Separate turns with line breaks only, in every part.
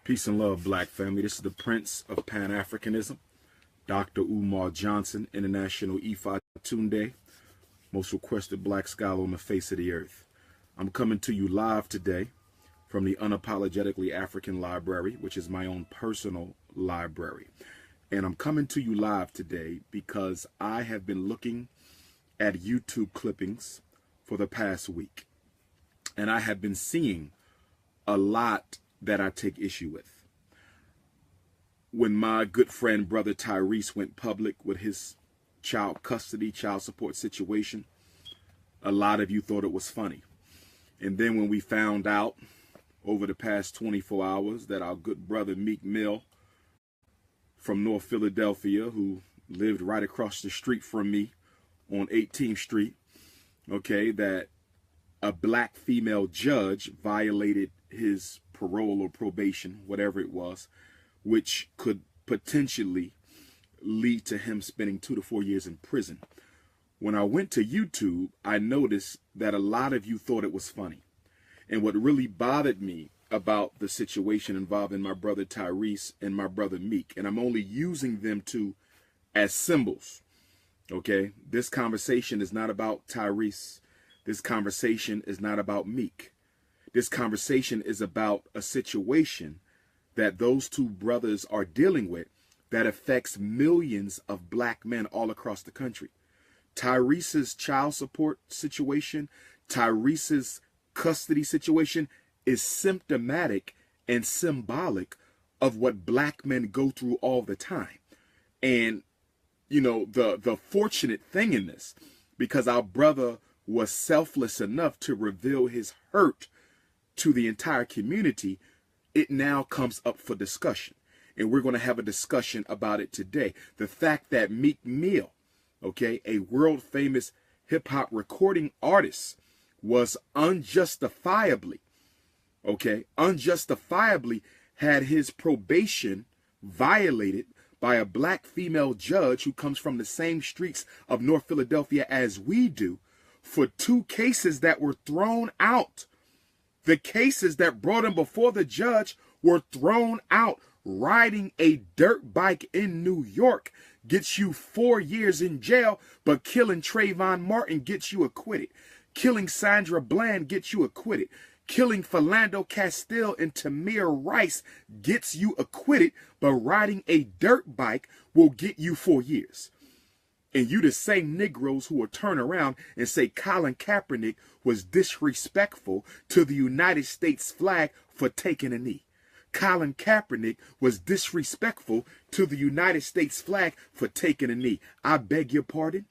Peace and love, black family. This is the Prince of Pan-Africanism, Dr. Umar Johnson, International Ifa Tunde, most requested black scholar on the face of the earth. I'm coming to you live today from the Unapologetically African Library, which is my own personal library. And I'm coming to you live today because I have been looking at YouTube clippings for the past week. And I have been seeing a lot that I take issue with. When my good friend, brother Tyrese, went public with his child custody, child support situation, a lot of you thought it was funny. And then when we found out over the past 24 hours that our good brother Meek from North Philadelphia, who lived right across the street from me on 18th Street, okay, that a black female judge violated his parole or probation, whatever it was, which could potentially lead to him spending 2 to 4 years in prison. When I went to YouTube, I noticed that a lot of you thought it was funny. And what really bothered me about the situation involving my brother Tyrese and my brother Meek, and I'm only using them two as symbols, okay? This conversation is not about Tyrese. This conversation is not about Meek. This conversation is about a situation that those two brothers are dealing with that affects millions of black men all across the country. Tyrese's child support situation, Tyrese's custody situation is symptomatic and symbolic of what black men go through all the time. And, you know, the fortunate thing in this, because our brother was selfless enough to reveal his hurt to the entire community, it now comes up for discussion. And we're going to have a discussion about it today. The fact that Meek Mill, okay, a world famous hip hop recording artist, was unjustifiably had his probation violated by a black female judge who comes from the same streets of North Philadelphia as we do, for 2 cases that were thrown out. The cases that brought him before the judge were thrown out. Riding a dirt bike in New York gets you 4 years in jail, but killing Trayvon Martin gets you acquitted. Killing Sandra Bland gets you acquitted. Killing Philando Castile and Tamir Rice gets you acquitted, but riding a dirt bike will get you 4 years. And you the same Negroes who will turn around and say Colin Kaepernick was disrespectful to the United States flag for taking a knee. Colin Kaepernick was disrespectful to the United States flag for taking a knee. I beg your pardon?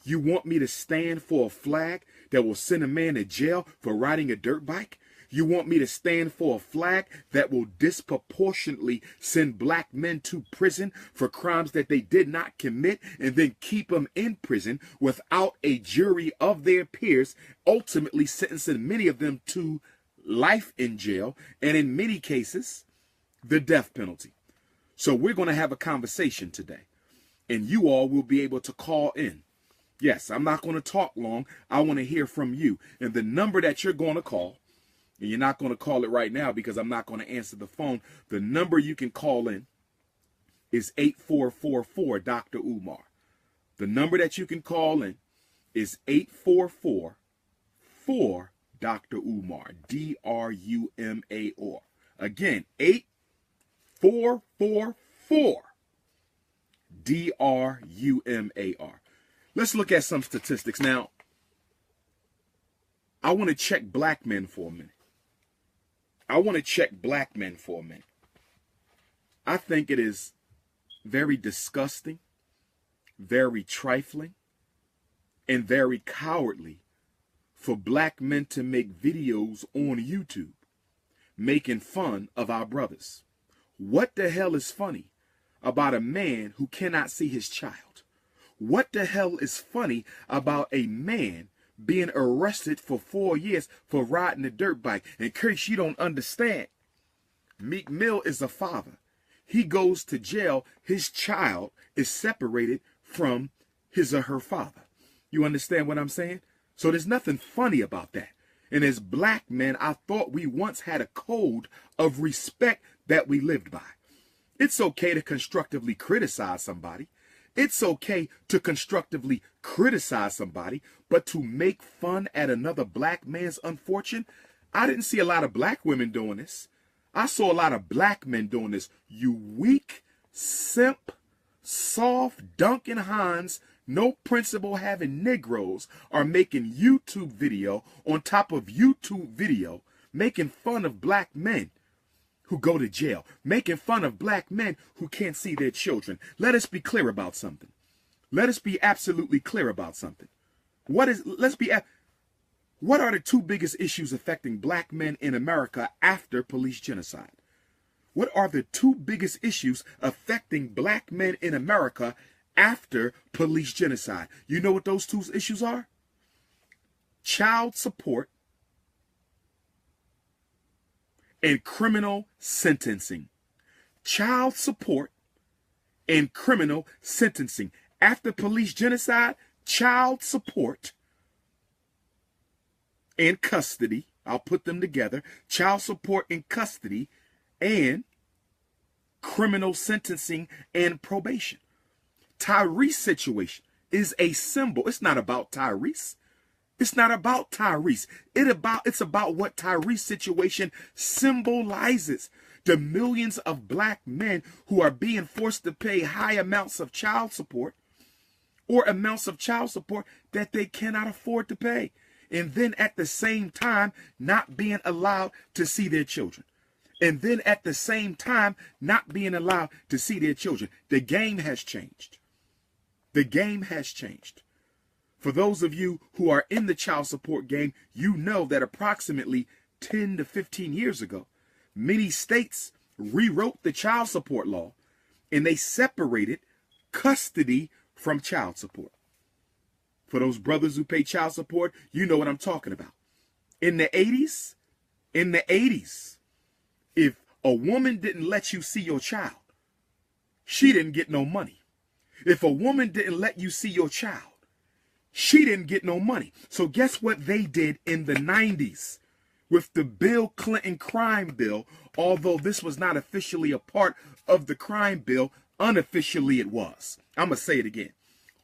You want me to stand for a flag that will send a man to jail for riding a dirt bike? You want me to stand for a flag that will disproportionately send black men to prison for crimes that they did not commit and then keep them in prison without a jury of their peers, ultimately sentencing many of them to life in jail and in many cases, the death penalty? So we're going to have a conversation today and you all will be able to call in. Yes, I'm not going to talk long. I want to hear from you. And the number that you're going to call, and you're not going to call it right now because I'm not going to answer the phone. The number you can call in is 8444 Dr. Umar. The number that you can call in is 8444 Dr. Umar, D-R-U-M-A-R. Again, 8444 D-R-U-M-A-R. Let's look at some statistics. Now, I want to check black men for a minute. I think it is very disgusting, very trifling, and very cowardly for black men to make videos on YouTube making fun of our brothers. What the hell is funny about a man who cannot see his child? What the hell is funny about a man being arrested for 4 years for riding a dirt bike? In case you don't understand, Meek Mill is a father. He goes to jail. His child is separated from his or her father. You understand what I'm saying? So there's nothing funny about that. And as black men, I thought we once had a code of respect that we lived by. It's okay to constructively criticize somebody. It's okay to constructively criticize somebody, but to make fun at another black man's unfortune, I didn't see a lot of black women doing this. I saw a lot of black men doing this. You weak, simp, soft, Duncan Hines, no principle having Negroes are making YouTube video on top of YouTube video, making fun of black men who go to jail, making fun of black men who can't see their children. Let us be clear about something. Let us be absolutely clear about something. What are the two biggest issues affecting black men in America after police genocide? What are the two biggest issues affecting black men in America after police genocide? You know what those two issues are? Child support and criminal sentencing. Child support and criminal sentencing. After police genocide, child support and custody, I'll put them together, child support and custody and criminal sentencing and probation. Tyrese situation is a symbol. It's not about Tyrese. It's not about Tyrese. It's about what Tyrese situation symbolizes. The millions of black men who are being forced to pay high amounts of child support or amounts of child support that they cannot afford to pay. And then at the same time, not being allowed to see their children. And then at the same time, not being allowed to see their children. The game has changed. The game has changed. For those of you who are in the child support game, you know that approximately 10 to 15 years ago, many states rewrote the child support law and they separated custody from child support. For those brothers who pay child support, you know what I'm talking about. In the 80s, if a woman didn't let you see your child, she didn't get no money. If a woman didn't let you see your child, she didn't get no money. So guess what they did in the 90s with the Bill Clinton crime bill? Although this was not officially a part of the crime bill, unofficially it was. I'm going to say it again.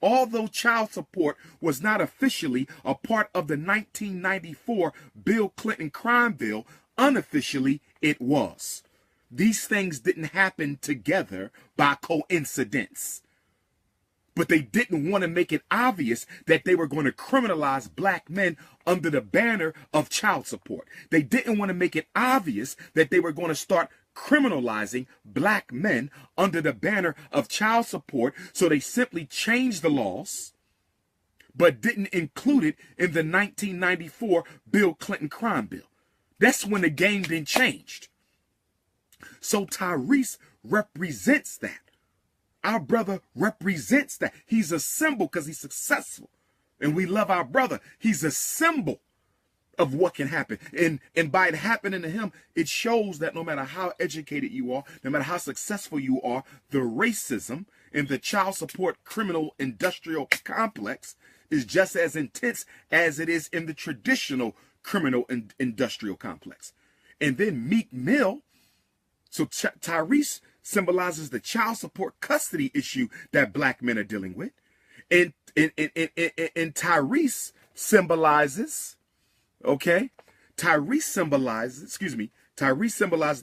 Although child support was not officially a part of the 1994 Bill Clinton crime bill, unofficially it was. These things didn't happen together by coincidence. But they didn't want to make it obvious that they were going to criminalize black men under the banner of child support. They didn't want to make it obvious that they were going to start criminalizing black men under the banner of child support. So they simply changed the laws, but didn't include it in the 1994 Bill Clinton crime bill. That's when the game then changed. So Tyrese represents that. Our brother represents that. He's a symbol because he's successful. And we love our brother. He's a symbol of what can happen. And by it happening to him, it shows that no matter how educated you are, no matter how successful you are, the racism in the child support criminal industrial complex is just as intense as it is in the traditional criminal and industrial complex. And then Meek Mill, so Tyrese symbolizes the child support custody issue that black men are dealing with. And Tyrese symbolizes, okay? Tyrese symbolizes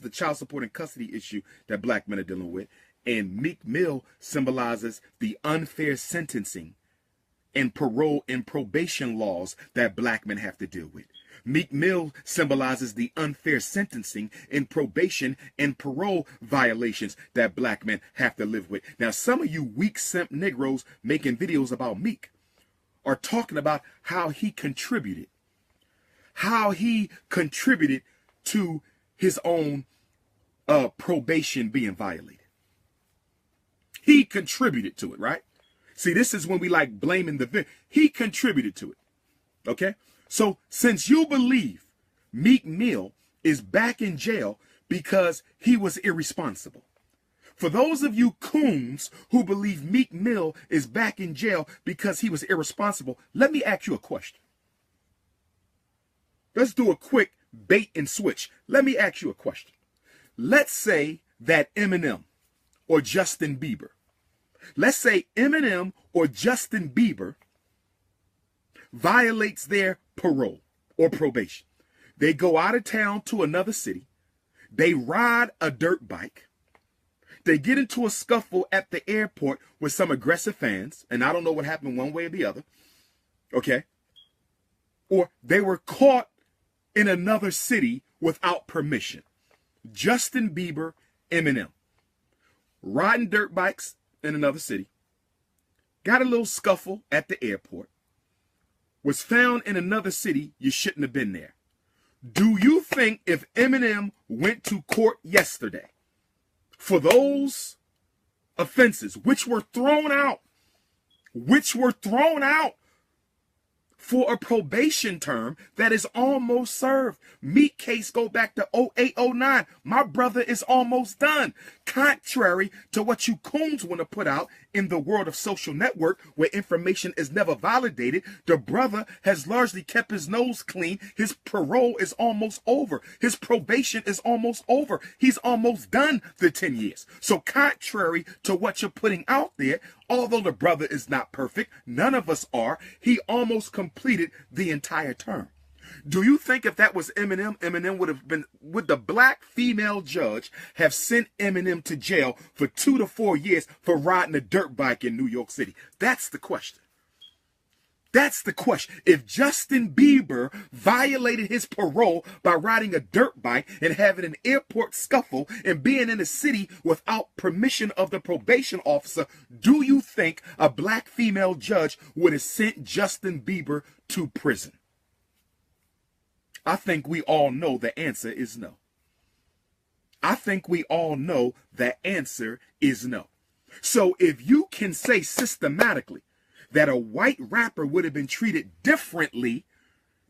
the child support and custody issue that black men are dealing with. And Meek Mill symbolizes the unfair sentencing and parole and probation laws that black men have to deal with. Meek Mill symbolizes the unfair sentencing and probation and parole violations that black men have to live with. Now, some of you weak simp Negroes making videos about Meek are talking about how he contributed to his own probation being violated. He contributed to it, right? See, this is when we like blaming the victim. He contributed to it, okay? So since you believe Meek Mill is back in jail because he was irresponsible, for those of you coons who believe Meek Mill is back in jail because he was irresponsible, let me ask you a question. Let's do a quick bait and switch. Let me ask you a question. let's say that Eminem or Justin Bieber, let's say Eminem or Justin Bieber violates their parole or probation. They go out of town to another city. They ride a dirt bike. They get into a scuffle at the airport with some aggressive fans, and I don't know what happened one way or the other, okay? Or they were caught in another city without permission. Justin Bieber, Eminem, riding dirt bikes in another city, got a little scuffle at the airport, was found in another city. You shouldn't have been there. Do you think if Eminem went to court yesterday for those offenses, which were thrown out for a probation term that is almost served? Meek case go back to 0809. My brother is almost done. Contrary to what you coons want to put out in the world of social network where information is never validated, the brother has largely kept his nose clean. His parole is almost over. His probation is almost over. He's almost done the 10 years. So contrary to what you're putting out there, although the brother is not perfect, none of us are, he almost completed the entire term. Do you think if that was Eminem, would the black female judge have sent Eminem to jail for 2 to 4 years for riding a dirt bike in New York City? That's the question. That's the question. If Justin Bieber violated his parole by riding a dirt bike and having an airport scuffle and being in a city without permission of the probation officer, do you think a black female judge would have sent Justin Bieber to prison? I think we all know the answer is no. I think we all know the answer is no. So if you can say systematically that a white rapper would have been treated differently,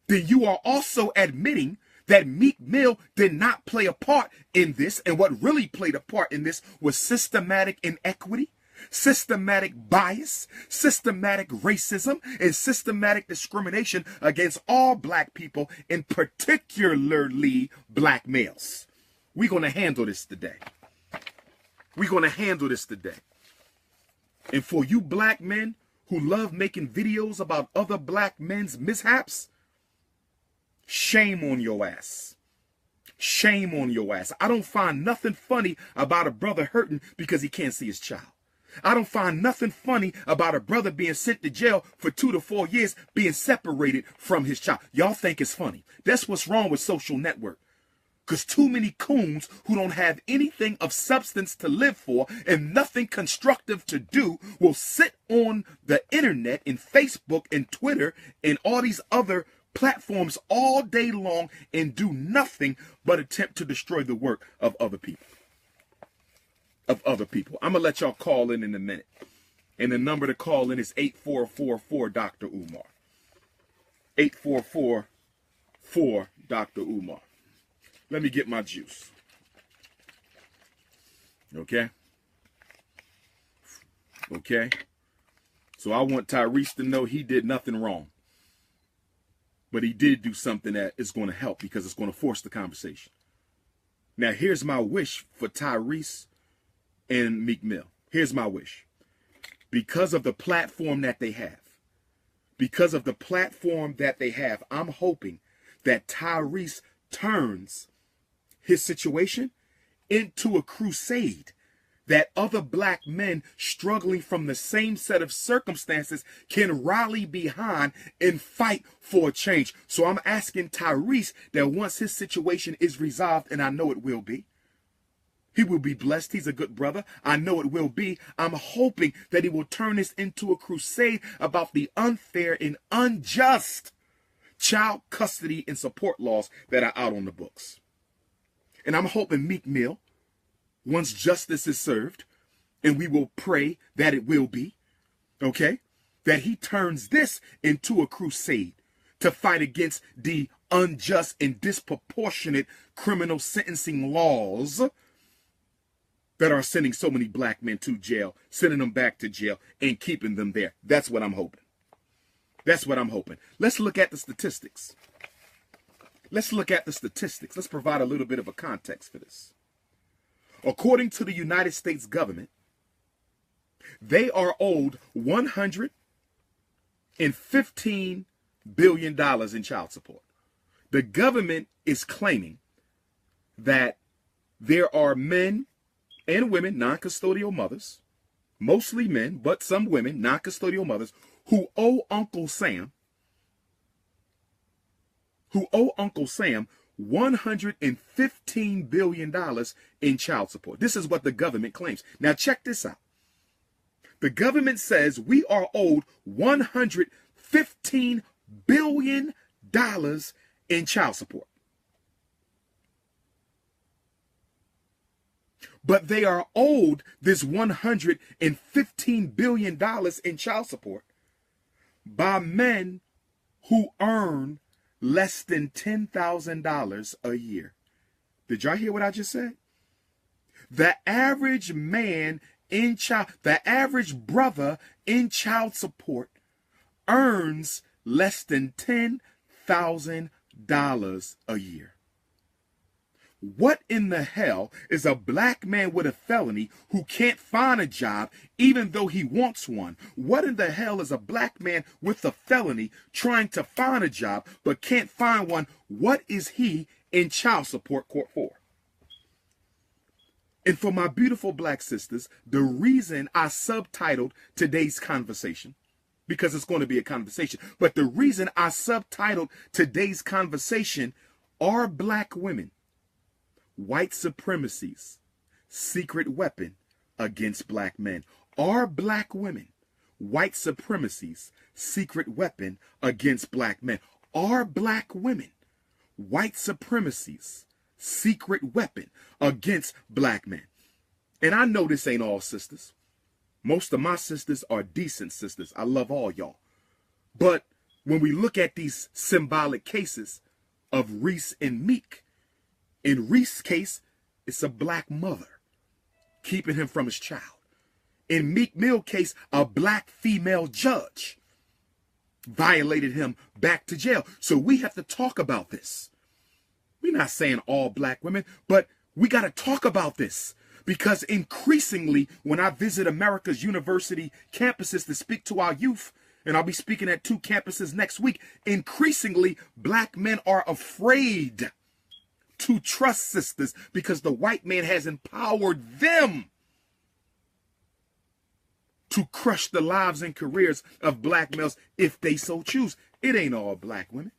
then you are also admitting that Meek Mill did not play a part in this, and what really played a part in this was systematic inequity, systematic bias, systematic racism, and systematic discrimination against all black people, and particularly black males. We're going to handle this today. We're going to handle this today. And for you black men who love making videos about other black men's mishaps, shame on your ass. Shame on your ass. I don't find nothing funny about a brother hurting because he can't see his child. I don't find nothing funny about a brother being sent to jail for 2 to 4 years being separated from his child. Y'all think it's funny. That's what's wrong with social network. Because too many coons who don't have anything of substance to live for and nothing constructive to do will sit on the internet and Facebook and Twitter and all these other platforms all day long and do nothing but attempt to destroy the work of other people. I'm going to let y'all call in a minute. And the number to call in is 8444 Dr. Umar. 8444 Dr. Umar. Let me get my juice. Okay? Okay? So I want Tyrese to know he did nothing wrong. But he did do something that is going to help because it's going to force the conversation. Now, here's my wish for Tyrese and Meek Mill. Here's my wish. Because of the platform that they have, I'm hoping that Tyrese turns his situation into a crusade that other black men struggling from the same set of circumstances can rally behind and fight for a change. So I'm asking Tyrese that once his situation is resolved, and I know it will be, he will be blessed. He's a good brother. I know it will be. I'm hoping that he will turn this into a crusade about the unfair and unjust child custody and support laws that are out on the books. And I'm hoping Meek Mill, once justice is served, and we will pray that it will be, okay, that he turns this into a crusade to fight against the unjust and disproportionate criminal sentencing laws that are sending so many black men to jail, sending them back to jail, and keeping them there. That's what I'm hoping. That's what I'm hoping. Let's look at the statistics. Let's provide a little bit of a context for this. According to the United States government, they are owed $115 billion in child support. The government is claiming that there are men and women, non-custodial mothers, mostly men, but some women, non-custodial mothers, who owe Uncle Sam $115 billion in child support. This is what the government claims. Now check this out. The government says we are owed $115 billion in child support. But they are owed this $115 billion in child support by men who earn less than $10,000 a year. Did y'all hear what I just said? The average man the average brother in child support earns less than $10,000 a year. What in the hell is a black man with a felony who can't find a job even though he wants one? What in the hell is a black man with a felony trying to find a job but can't find one? What is he in child support court for? And for my beautiful black sisters, the reason I subtitled today's conversation, because it's going to be a conversation, but the reason I subtitled today's conversation are black women, white supremacy's secret weapon against black men. Are black women white supremacy's secret weapon against black men? Are black women white supremacy's secret weapon against black men? And I know this ain't all sisters. Most of my sisters are decent sisters. I love all y'all. But when we look at these symbolic cases of Reese and Meek, in Reese's case, it's a black mother keeping him from his child. In Meek Mill's case, a black female judge violated him back to jail. So we have to talk about this. We're not saying all black women, but we got to talk about this. Because increasingly, when I visit America's university campuses to speak to our youth, and I'll be speaking at 2 campuses next week, increasingly, black men are afraid to trust sisters because the white man has empowered them to crush the lives and careers of black males if they so choose. It ain't all black women.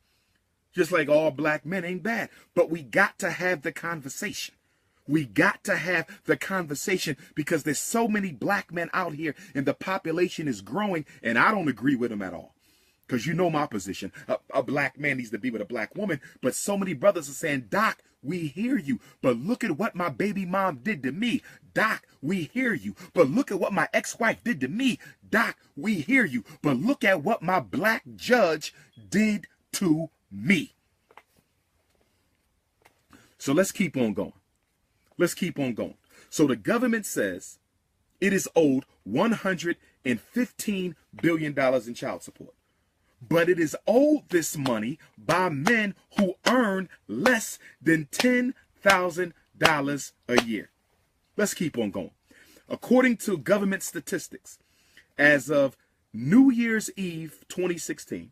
Just like all black men ain't bad. But we got to have the conversation. We got to have the conversation because there's so many black men out here and the population is growing, and I don't agree with them at all. Because you know my position. A black man needs to be with a black woman. But so many brothers are saying, Doc, we hear you. But look at what my baby mom did to me. Doc, we hear you. But look at what my ex-wife did to me. Doc, we hear you. But look at what my black judge did to me. So let's keep on going. Let's keep on going. So the government says it is owed $115 billion in child support. But it is owed this money by men who earn less than $10,000 a year. Let's keep on going. According to government statistics, as of New Year's Eve 2016,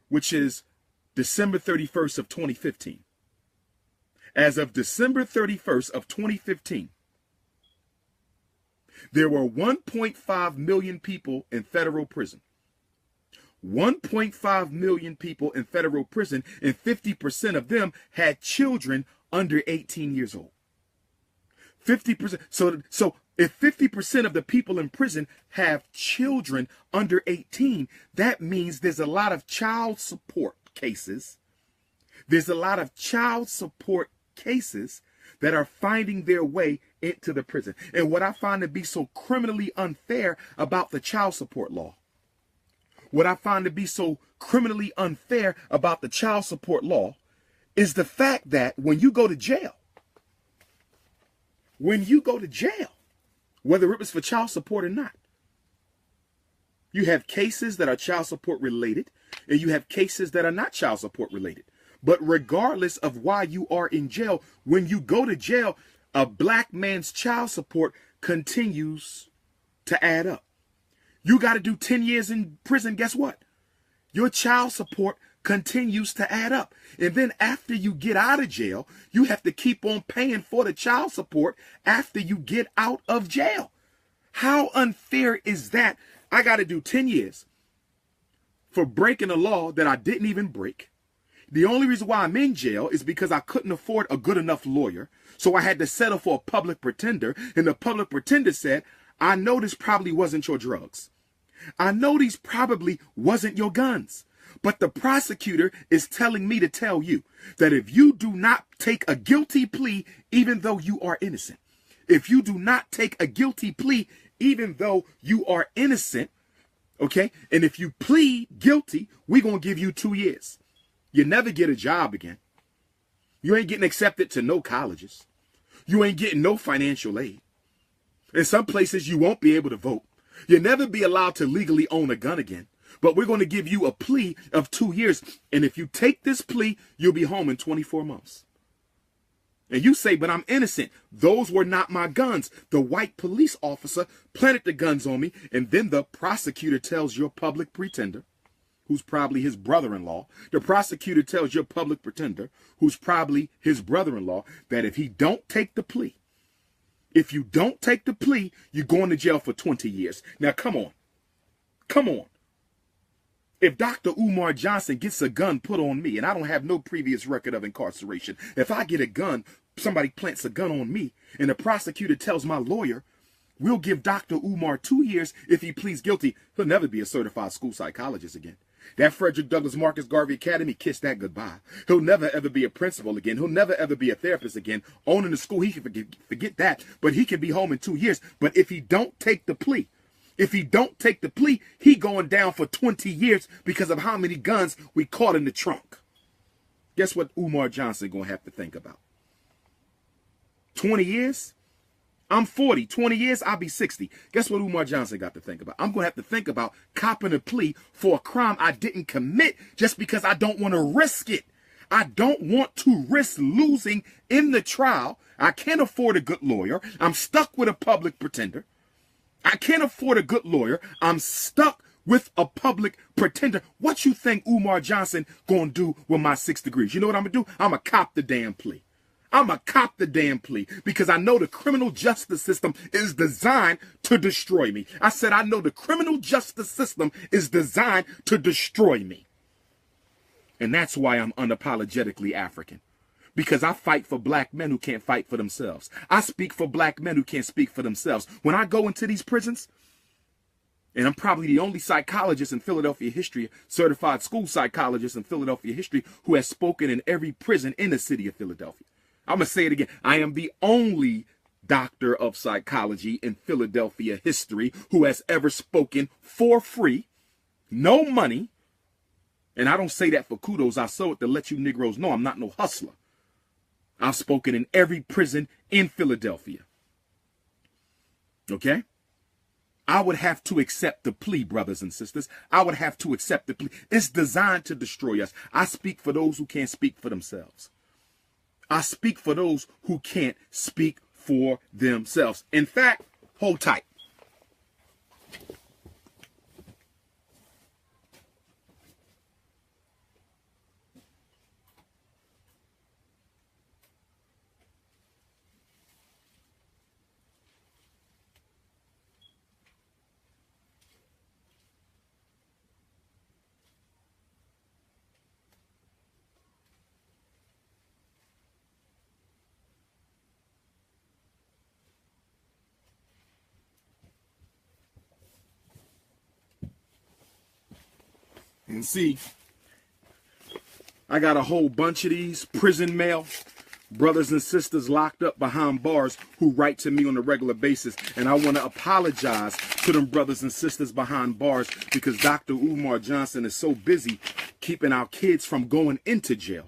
which is December 31st of 2015, as of December 31st of 2015, there were 1.5 million people in federal prison. 1.5 million people in federal prison, and 50% of them had children under 18 years old. 50%. So if 50% of the people in prison have children under 18, that means there's a lot of child support cases. There's a lot of child support cases that are finding their way into the prison. And what I find to be so criminally unfair about the child support law, what I find to be so criminally unfair about the child support law is the fact that when you go to jail, whether it was for child support or not, you have cases that are child support related and you have cases that are not child support related. But regardless of why you are in jail, when you go to jail, a black man's child support continues to add up. You got to do 10 years in prison. Guess what? Your child support continues to add up. And then after you get out of jail, you have to keep on paying for the child support after you get out of jail. How unfair is that? I got to do 10 years for breaking a law that I didn't even break. The only reason why I'm in jail is because I couldn't afford a good enough lawyer. So I had to settle for a public pretender. And the public pretender said, I know this probably wasn't your drugs. I know these probably wasn't your guns. But the prosecutor is telling me to tell you that if you do not take a guilty plea, even though you are innocent, if you do not take a guilty plea, even though you are innocent, okay, and if you plead guilty, we're going to give you 2 years. You never get a job again. You ain't getting accepted to no colleges. You ain't getting no financial aid. In some places, you won't be able to vote. You'll never be allowed to legally own a gun again. But we're going to give you a plea of 2 years. And if you take this plea, you'll be home in 24 months. And you say, but I'm innocent. Those were not my guns. The white police officer planted the guns on me. And then the prosecutor tells your public pretender, who's probably his brother-in-law, the prosecutor tells your public pretender, who's probably his brother-in-law, that if he don't take the plea, if you don't take the plea, you're going to jail for 20 years. Now, come on. Come on. If Dr. Umar Johnson gets a gun put on me, and I don't have no previous record of incarceration, if I get a gun, somebody plants a gun on me, and the prosecutor tells my lawyer, we'll give Dr. Umar 2 years if he pleads guilty, he'll never be a certified school psychologist again. That Frederick Douglass Marcus Garvey Academy, kiss that goodbye. He'll never ever be a principal again. He'll never ever be a therapist again. Owning the school, he can forget that, but he can be home in 2 years. But if he don't take the plea, he going down for 20 years because of how many guns we caught in the trunk. Guess what Umar Johnson gonna have to think about? 20 years? I'm 40. 20 years, I'll be 60. Guess what Umar Johnson got to think about? I'm going to have to think about copping a plea for a crime I didn't commit just because I don't want to risk it. I don't want to risk losing in the trial. I can't afford a good lawyer. I'm stuck with a public pretender. I can't afford a good lawyer. I'm stuck with a public pretender. What you think Umar Johnson going to do with my 6 degrees? You know what I'm going to do? I'm going to cop the damn plea. I'm going to cop the damn plea because I know the criminal justice system is designed to destroy me. I said I know the criminal justice system is designed to destroy me. And that's why I'm unapologetically African. Because I fight for black men who can't fight for themselves. I speak for black men who can't speak for themselves. When I go into these prisons, and I'm probably the only psychologist in Philadelphia history, certified school psychologist in Philadelphia history, who has spoken in every prison in the city of Philadelphia. I'm going to say it again. I am the only doctor of psychology in Philadelphia history who has ever spoken for free, no money. And I don't say that for kudos. I say it to let you Negroes know I'm not no hustler. I've spoken in every prison in Philadelphia. Okay? I would have to accept the plea, brothers and sisters. I would have to accept the plea. It's designed to destroy us. I speak for those who can't speak for themselves. I speak for those who can't speak for themselves. In fact, hold tight. And see, I got a whole bunch of these prison mail, brothers and sisters locked up behind bars who write to me on a regular basis. And I want to apologize to them brothers and sisters behind bars because Dr. Umar Johnson is so busy keeping our kids from going into jail.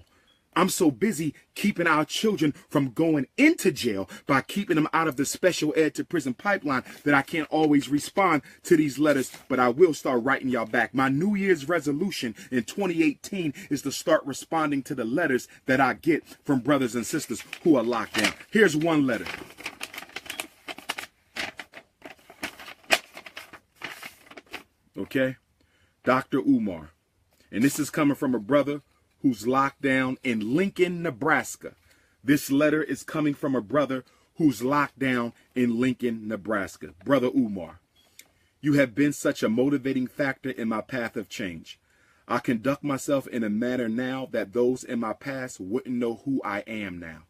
I'm so busy keeping our children from going into jail by keeping them out of the special ed to prison pipeline that I can't always respond to these letters, but I will start writing y'all back. My New Year's resolution in 2018 is to start responding to the letters that I get from brothers and sisters who are locked down. Here's one letter. Okay? Dr. Umar. And this is coming from a brother who's locked down in Lincoln, Nebraska. This letter is coming from a brother who's locked down in Lincoln, Nebraska. Brother Umar, you have been such a motivating factor in my path of change. I conduct myself in a manner now that those in my past wouldn't know who I am now.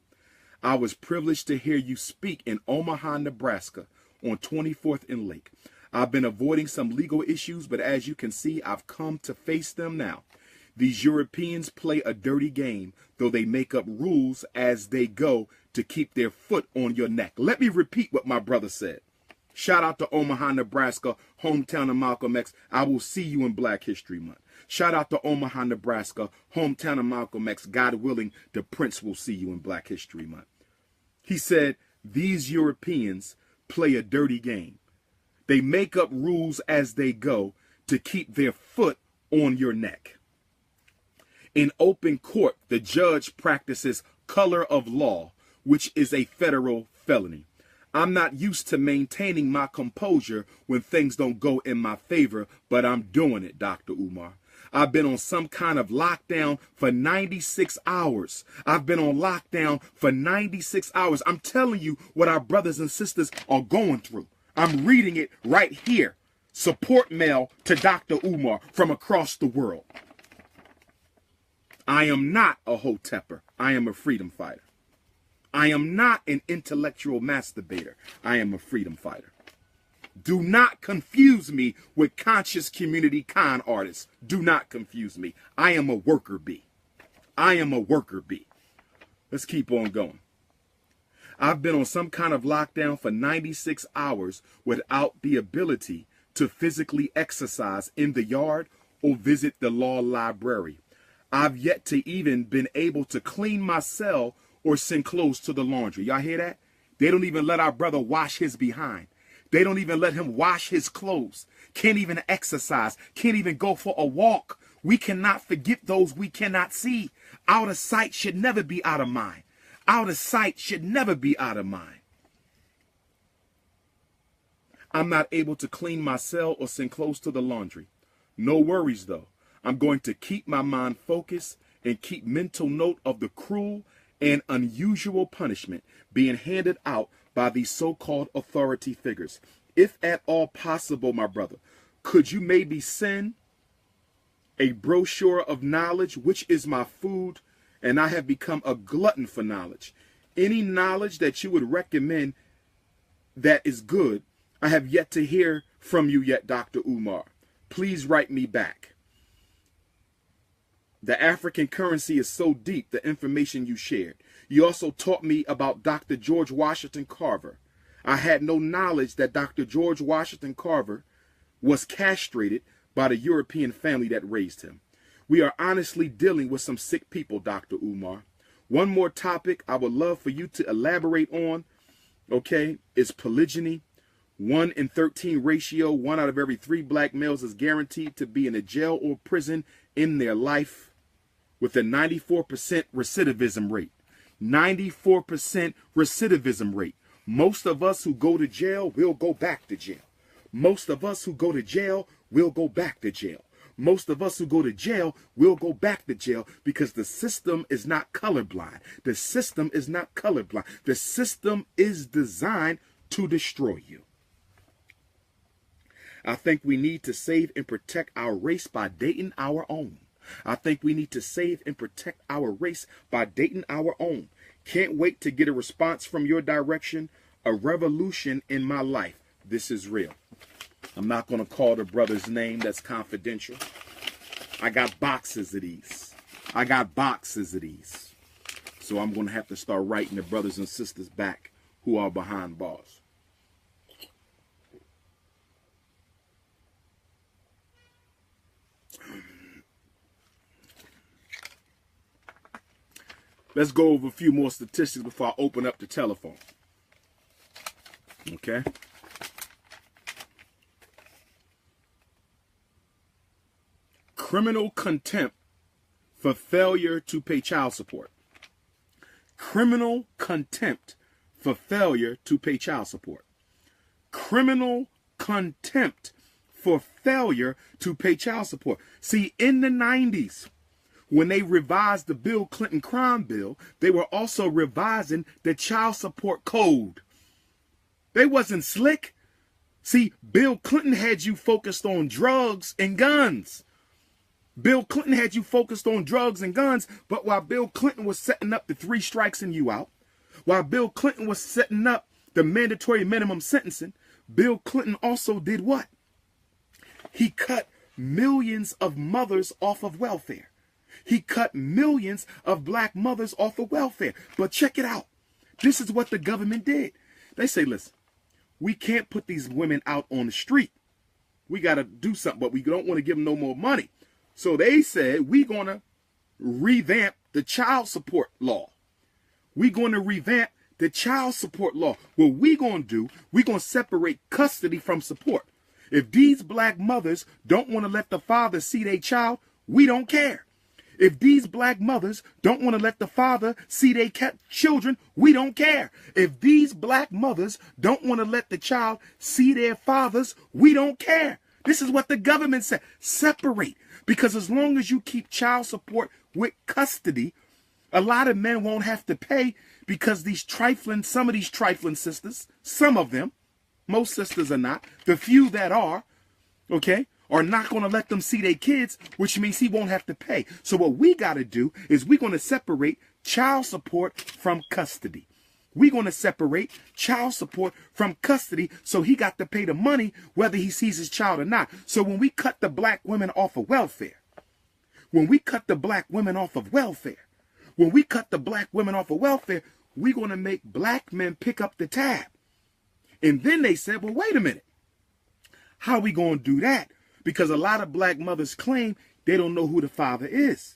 I was privileged to hear you speak in Omaha, Nebraska on 24th and Lake. I've been avoiding some legal issues, but as you can see, I've come to face them now. These Europeans play a dirty game, though they make up rules as they go to keep their foot on your neck. Let me repeat what my brother said. Shout out to Omaha, Nebraska, hometown of Malcolm X. I will see you in Black History Month. Shout out to Omaha, Nebraska, hometown of Malcolm X. God willing, the Prince will see you in Black History Month. He said, these Europeans play a dirty game. They make up rules as they go to keep their foot on your neck. In open court, the judge practices color of law, which is a federal felony. I'm not used to maintaining my composure when things don't go in my favor, but I'm doing it, Dr. Umar. I've been on some kind of lockdown for 96 hours. I've been on lockdown for 96 hours. I'm telling you what our brothers and sisters are going through. I'm reading it right here. Support mail to Dr. Umar from across the world. I am not a hotepper. I am a freedom fighter. I am not an intellectual masturbator. I am a freedom fighter. Do not confuse me with conscious community con artists. Do not confuse me. I am a worker bee. I am a worker bee. Let's keep on going. I've been on some kind of lockdown for 96 hours without the ability to physically exercise in the yard or visit the law library. I've yet to even been able to clean my cell or send clothes to the laundry. Y'all hear that? They don't even let our brother wash his behind. They don't even let him wash his clothes. Can't even exercise. Can't even go for a walk. We cannot forget those we cannot see. Out of sight should never be out of mind. Out of sight should never be out of mind. I'm not able to clean my cell or send clothes to the laundry. No worries, though. I'm going to keep my mind focused and keep mental note of the cruel and unusual punishment being handed out by these so-called authority figures. If at all possible, my brother, could you maybe send a brochure of knowledge, which is my food, and I have become a glutton for knowledge. Any knowledge that you would recommend that is good, I have yet to hear from you yet, Dr. Umar. Please write me back. The African currency is so deep, the information you shared. You also taught me about Dr. George Washington Carver. I had no knowledge that Dr. George Washington Carver was castrated by the European family that raised him. We are honestly dealing with some sick people, Dr. Umar. One more topic I would love for you to elaborate on, okay, is polygyny. 1 in 13 ratio, 1 out of every 3 black males is guaranteed to be in a jail or prison in their life with a 94% recidivism rate. 94% recidivism rate. Most of us who go to jail will go back to jail. Most of us who go to jail will go back to jail. Most of us who go to jail will go back to jail because the system is not colorblind. The system is not colorblind. The system is designed to destroy you. I think we need to save and protect our race by dating our own. I think we need to save and protect our race by dating our own. Can't wait to get a response from your direction. A revolution in my life. This is real. I'm not going to call the brother's name. That's confidential. I got boxes of these. I got boxes of these. So I'm going to have to start writing the brothers and sisters back who are behind bars. let's go over a few more statistics before I open up the telephone. Okay. Criminal contempt for failure to pay child support. Criminal contempt for failure to pay child support. Criminal contempt for failure to pay child support. See, in the 90s, when they revised the Bill Clinton crime bill, they were also revising the child support code. They wasn't slick. See, Bill Clinton had you focused on drugs and guns. Bill Clinton had you focused on drugs and guns, but while Bill Clinton was setting up the 3 strikes and you out, while Bill Clinton was setting up the mandatory minimum sentencing, Bill Clinton also did what? He cut millions of mothers off of welfare. He cut millions of black mothers off of welfare. But check it out. This is what the government did. They say, listen, we can't put these women out on the street. We got to do something, but we don't want to give them no more money. So they said, we're going to revamp the child support law. We're going to revamp the child support law. What we're going to do, we're going to separate custody from support. If these black mothers don't want to let the father see their child, we don't care. If these black mothers don't want to let the father see their children, we don't care. If these black mothers don't want to let the child see their fathers, we don't care. This is what the government said. Separate. Because as long as you keep child support with custody, a lot of men won't have to pay because some of these trifling sisters, some of them, most sisters are not, the few that are, okay, are not going to let them see their kids, which means he won't have to pay. So what we got to do is we're going to separate child support from custody. We're going to separate child support from custody so he got to pay the money whether he sees his child or not. So when we cut the black women off of welfare, we're going to make black men pick up the tab. And then they said, well, wait a minute. How are we going to do that? Because a lot of black mothers claim they don't know who the father is.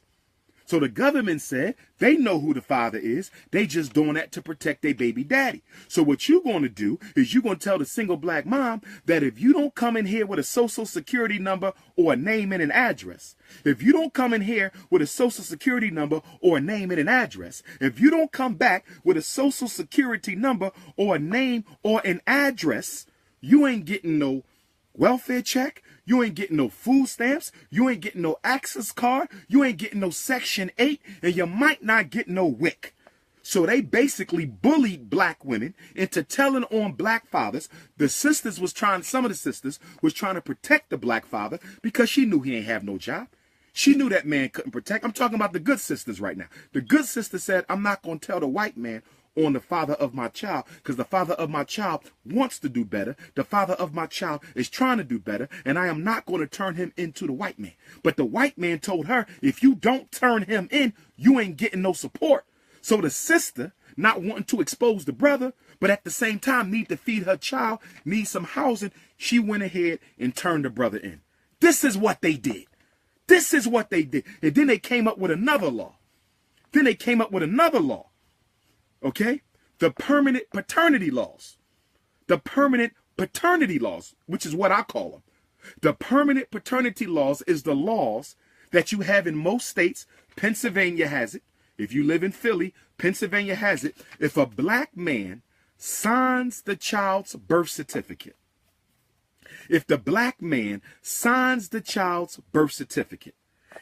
So the government said they know who the father is. They just doing that to protect their baby daddy. So what you're going to do is you're going to tell the single black mom that if you don't come in here with a social security number or a name and an address, if you don't come in here with a social security number or a name and an address, if you don't come back with a social security number or a name or an address, you ain't getting no welfare check. You ain't getting no food stamps. You ain't getting no access card. You ain't getting no Section 8. And you might not get no WIC. So they basically bullied black women into telling on black fathers. Some of the sisters was trying to protect the black father because she knew he ain't have no job. She knew that man couldn't protect. I'm talking about the good sisters right now. The good sister said, I'm not going to tell the white man on the father of my child because the father of my child wants to do better. The father of my child is trying to do better, and I am not going to turn him into the white man. But the white man told her, if you don't turn him in, you ain't getting no support. So the sister, not wanting to expose the brother, but at the same time need to feed her child, need some housing, she went ahead and turned the brother in. This is what they did. This is what they did. And then they came up with another law. Okay? The permanent paternity laws. The permanent paternity laws, which is what I call them. The permanent paternity laws is the laws that you have in most states. Pennsylvania has it. If you live in Philly, Pennsylvania has it. If a black man signs the child's birth certificate, if the black man signs the child's birth certificate,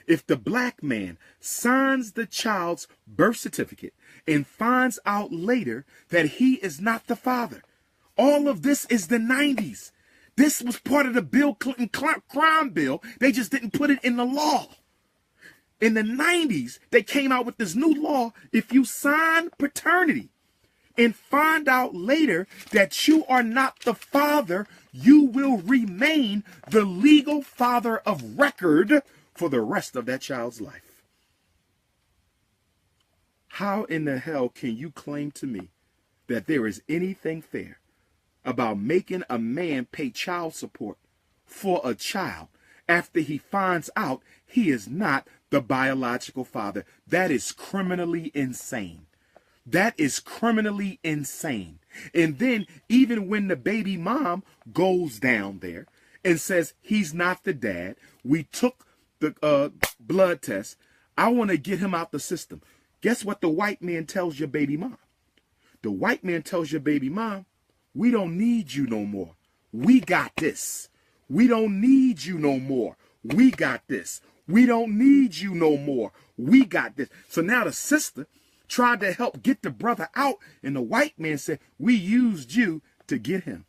if the black man signs the child's birth certificate and finds out later that he is not the father, all of this is the 90s. This was part of the Bill Clinton crime bill. They just didn't put it in the law. In the 90s, they came out with this new law. If you sign paternity and find out later that you are not the father, you will remain the legal father of record for the rest of that child's life. How in the hell can you claim to me that there is anything fair about making a man pay child support for a child after he finds out he is not the biological father. That is criminally insane. That is criminally insane. And then even when the baby mom goes down there and says he's not the dad, we took the blood test, I want to get him out the system. Guess what the white man tells your baby mom? The white man tells your baby mom, we don't need you no more. We got this. We don't need you no more. We got this. We don't need you no more. We got this. So now the sister tried to help get the brother out, and the white man said, we used you to get him.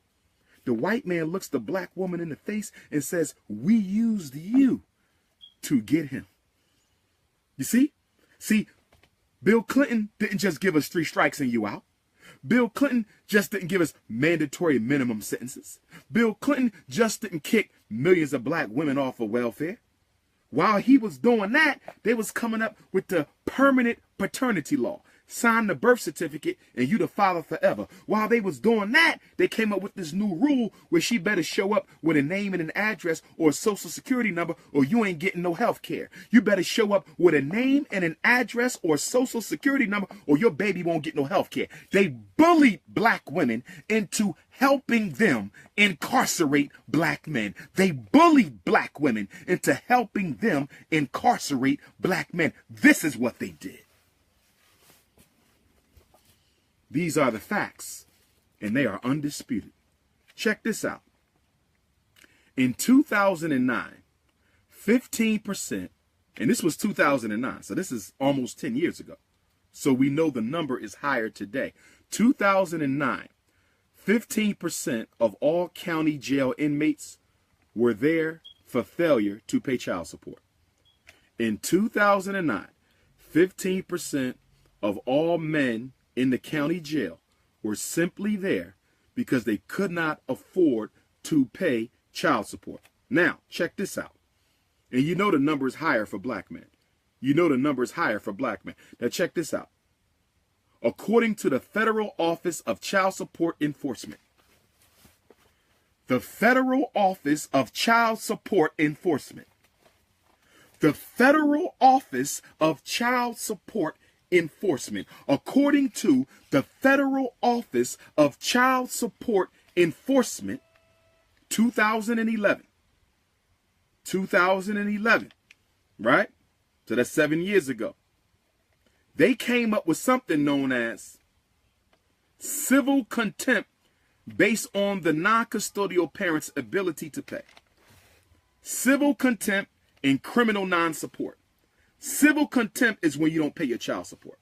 The white man looks the black woman in the face and says, we used you to get him. You see? See, Bill Clinton didn't just give us 3 strikes and you out. Bill Clinton just didn't give us mandatory minimum sentences. Bill Clinton just didn't kick millions of black women off of welfare. While he was doing that, they was coming up with the permanent paternity law. Sign the birth certificate and you the father forever. While they was doing that, they came up with this new rule where she better show up with a name and an address or a social security number or you ain't getting no health care. You better show up with a name and an address or a social security number or your baby won't get no health care. They bullied black women into helping them incarcerate black men. They bullied black women into helping them incarcerate black men. This is what they did. These are the facts, and they are undisputed. Check this out. In 2009, 15%, and this was 2009, so this is almost 10 years ago. So we know the number is higher today. 2009, 15% of all county jail inmates were there for failure to pay child support. In 2009, 15% of all men in the county jail were simply there because they could not afford to pay child support. Now, check this out. And you know the number is higher for black men. You know the number is higher for black men. Now, check this out. According to the Federal Office of Child Support Enforcement, the Federal Office of Child Support Enforcement, the Federal Office of Child Support Enforcement, according to the Federal Office of Child Support Enforcement, 2011, right? So that's 7 years ago. They came up with something known as civil contempt based on the non-custodial parent's ability to pay. Civil contempt and criminal non-support. Civil contempt is when you don't pay your child support.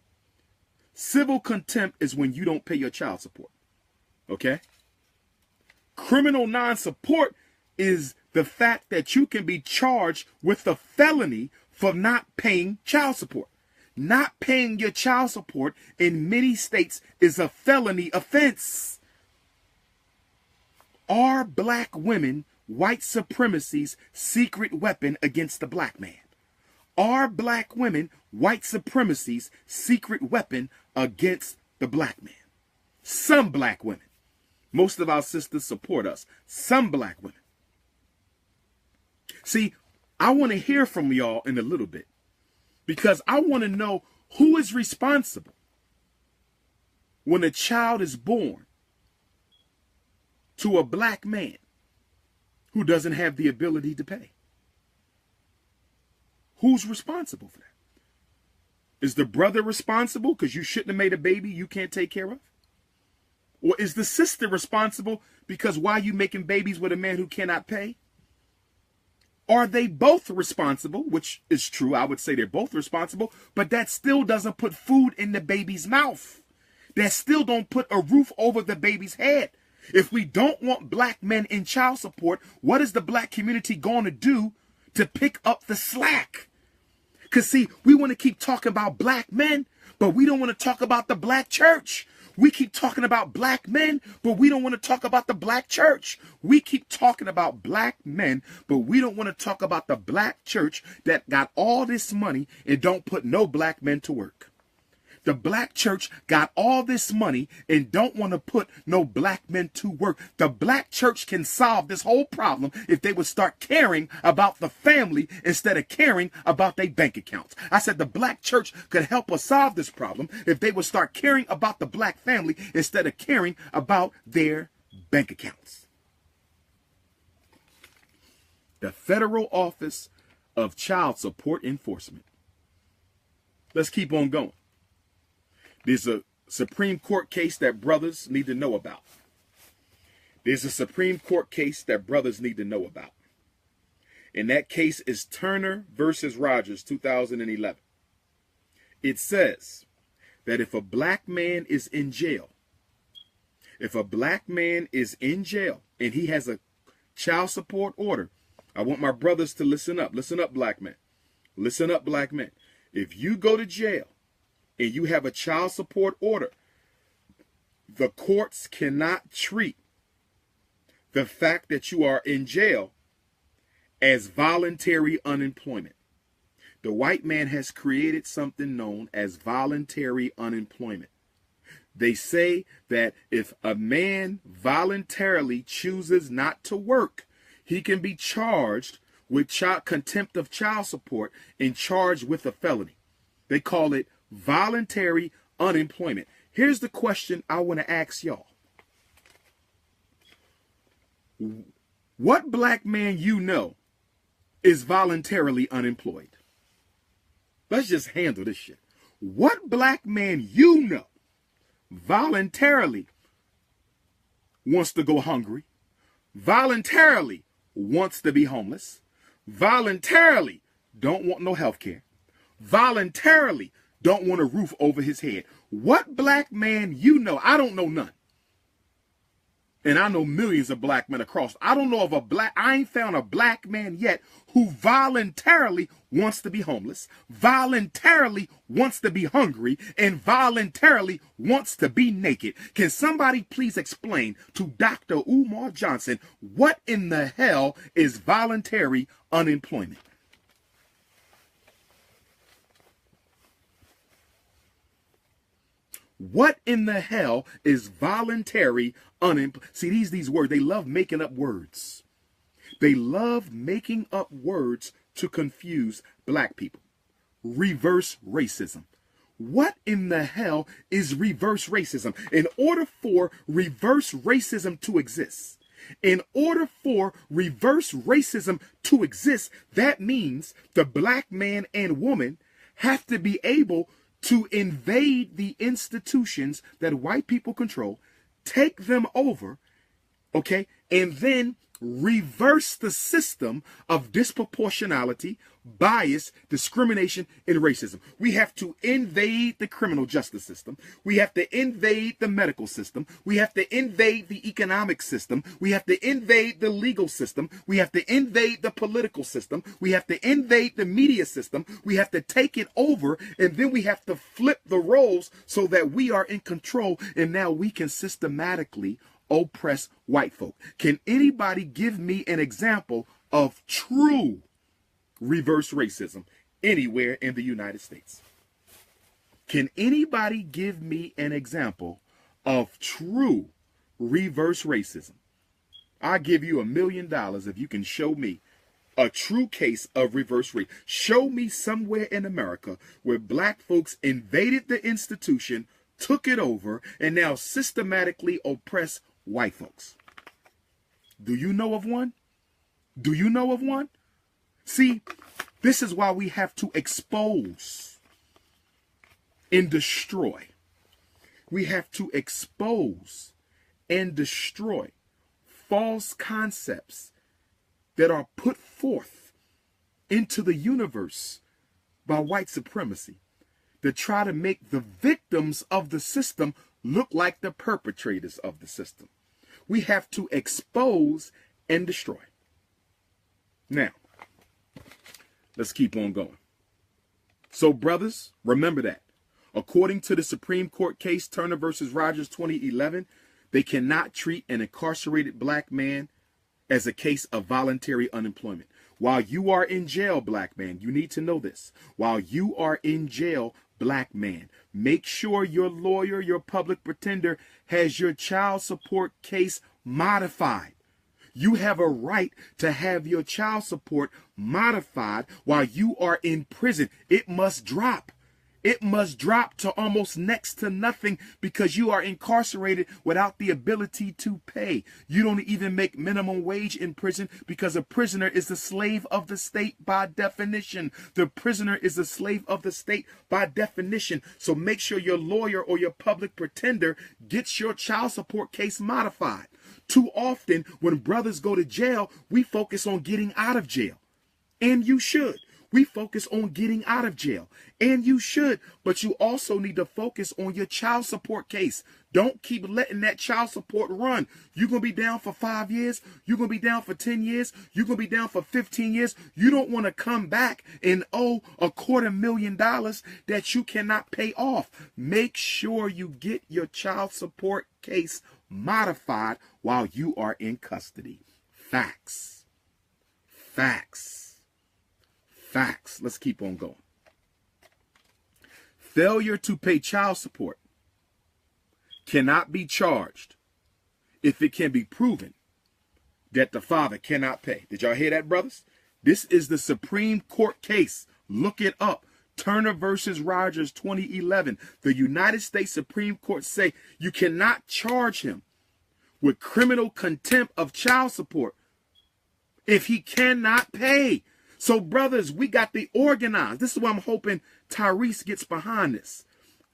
Civil contempt is when you don't pay your child support. Okay? Criminal non-support is the fact that you can be charged with a felony for not paying child support. Not paying your child support in many states is a felony offense. Are black women white supremacy's secret weapon against the black man? Are black women white supremacy's secret weapon against the black man? Some black women. Most of our sisters support us. Some black women. See, I want to hear from y'all in a little bit because I want to know who is responsible when a child is born to a black man who doesn't have the ability to pay. Who's responsible for that? Is the brother responsible because you shouldn't have made a baby you can't take care of? Or is the sister responsible because why are you making babies with a man who cannot pay? Are they both responsible, which is true, I would say they're both responsible, but that still doesn't put food in the baby's mouth. That still don't put a roof over the baby's head. If we don't want black men in child support, what is the black community going to do to pick up the slack? Because, see, we want to keep talking about black men, but we don't want to talk about the black church. We keep talking about black men, but we don't want to talk about the black church. We keep talking about black men, but we don't want to talk about the black church that got all this money and don't put no black men to work. The black church got all this money and don't want to put no black men to work. The black church can solve this whole problem if they would start caring about the family instead of caring about their bank accounts. I said the black church could help us solve this problem if they would start caring about the black family instead of caring about their bank accounts. The Federal Office of Child Support Enforcement. Let's keep on going. There's a Supreme Court case that brothers need to know about. There's a Supreme Court case that brothers need to know about. And that case is Turner versus Rogers, 2011. It says that if a black man is in jail, and he has a child support order, I want my brothers to listen up. Listen up, black men. Listen up, black men. If you go to jail and you have a child support order, the courts cannot treat the fact that you are in jail as voluntary unemployment. The white man has created something known as voluntary unemployment. They say that if a man voluntarily chooses not to work, he can be charged with contempt of child support and charged with a felony. They call it voluntary unemployment. Here's the question I want to ask y'all. What black man you know is voluntarily unemployed? Let's just handle this shit. What black man you know voluntarily wants to go hungry, voluntarily wants to be homeless, voluntarily don't want no health care, voluntarily don't want a roof over his head? What black man you know? I don't know none. And I know millions of black men across. I don't know of I ain't found a black man yet who voluntarily wants to be homeless, voluntarily wants to be hungry, and voluntarily wants to be naked. Can somebody please explain to Dr. Umar Johnson what in the hell is voluntary unemployment? What in the hell is voluntary unemployment? See, these words, they love making up words. They love making up words to confuse black people. Reverse racism. What in the hell is reverse racism? In order for reverse racism to exist, that means the black man and woman have to be able to invade the institutions that white people control, take them over, okay, and then reverse the system of disproportionality, bias, discrimination, and racism. We have to invade the criminal justice system. We have to invade the medical system. We have to invade the economic system. We have to invade the legal system. We have to invade the political system. We have to invade the media system. We have to take it over, and then we have to flip the roles so that we are in control, and now we can systematically oppress white folk. Can anybody give me an example of true reverse racism anywhere in the United States? Can anybody give me an example of true reverse racism? I'll give you $1 million if you can show me a true case of reverse racism. Show me somewhere in America where black folks invaded the institution, took it over, and now systematically oppress white folks. Do you know of one? Do you know of one? See, this is why we have to expose and destroy. We have to expose and destroy false concepts that are put forth into the universe by white supremacy that try to make the victims of the system look like the perpetrators of the system. We have to expose and destroy. Now, let's keep on going. So, brothers, remember that. According to the Supreme Court case, Turner versus Rogers 2011, they cannot treat an incarcerated black man as a case of voluntary unemployment. While you are in jail, black man, you need to know this. While you are in jail, black man. Make sure your lawyer, your public pretender, has your child support case modified. You have a right to have your child support modified while you are in prison. It must drop. It must drop to almost next to nothing because you are incarcerated without the ability to pay. You don't even make minimum wage in prison because a prisoner is the slave of the state by definition. The prisoner is the slave of the state by definition. So make sure your lawyer or your public pretender gets your child support case modified. Too often when brothers go to jail, we focus on getting out of jail. And you should. We focus on getting out of jail, and you should, but you also need to focus on your child support case. Don't keep letting that child support run. You're going to be down for 5 years. You're going to be down for 10 years. You're going to be down for 15 years. You don't want to come back and owe $250,000 that you cannot pay off. Make sure you get your child support case modified while you are in custody. Facts. Facts. Facts. Let's keep on going. Failure to pay child support cannot be charged if it can be proven that the father cannot pay. Did y'all hear that, brothers? This is the Supreme Court case. Look it up. Turner versus Rogers 2011. The United States Supreme Court say you cannot charge him with criminal contempt of child support if he cannot pay. So, brothers, we got to organize. This is why I'm hoping Tyrese gets behind this.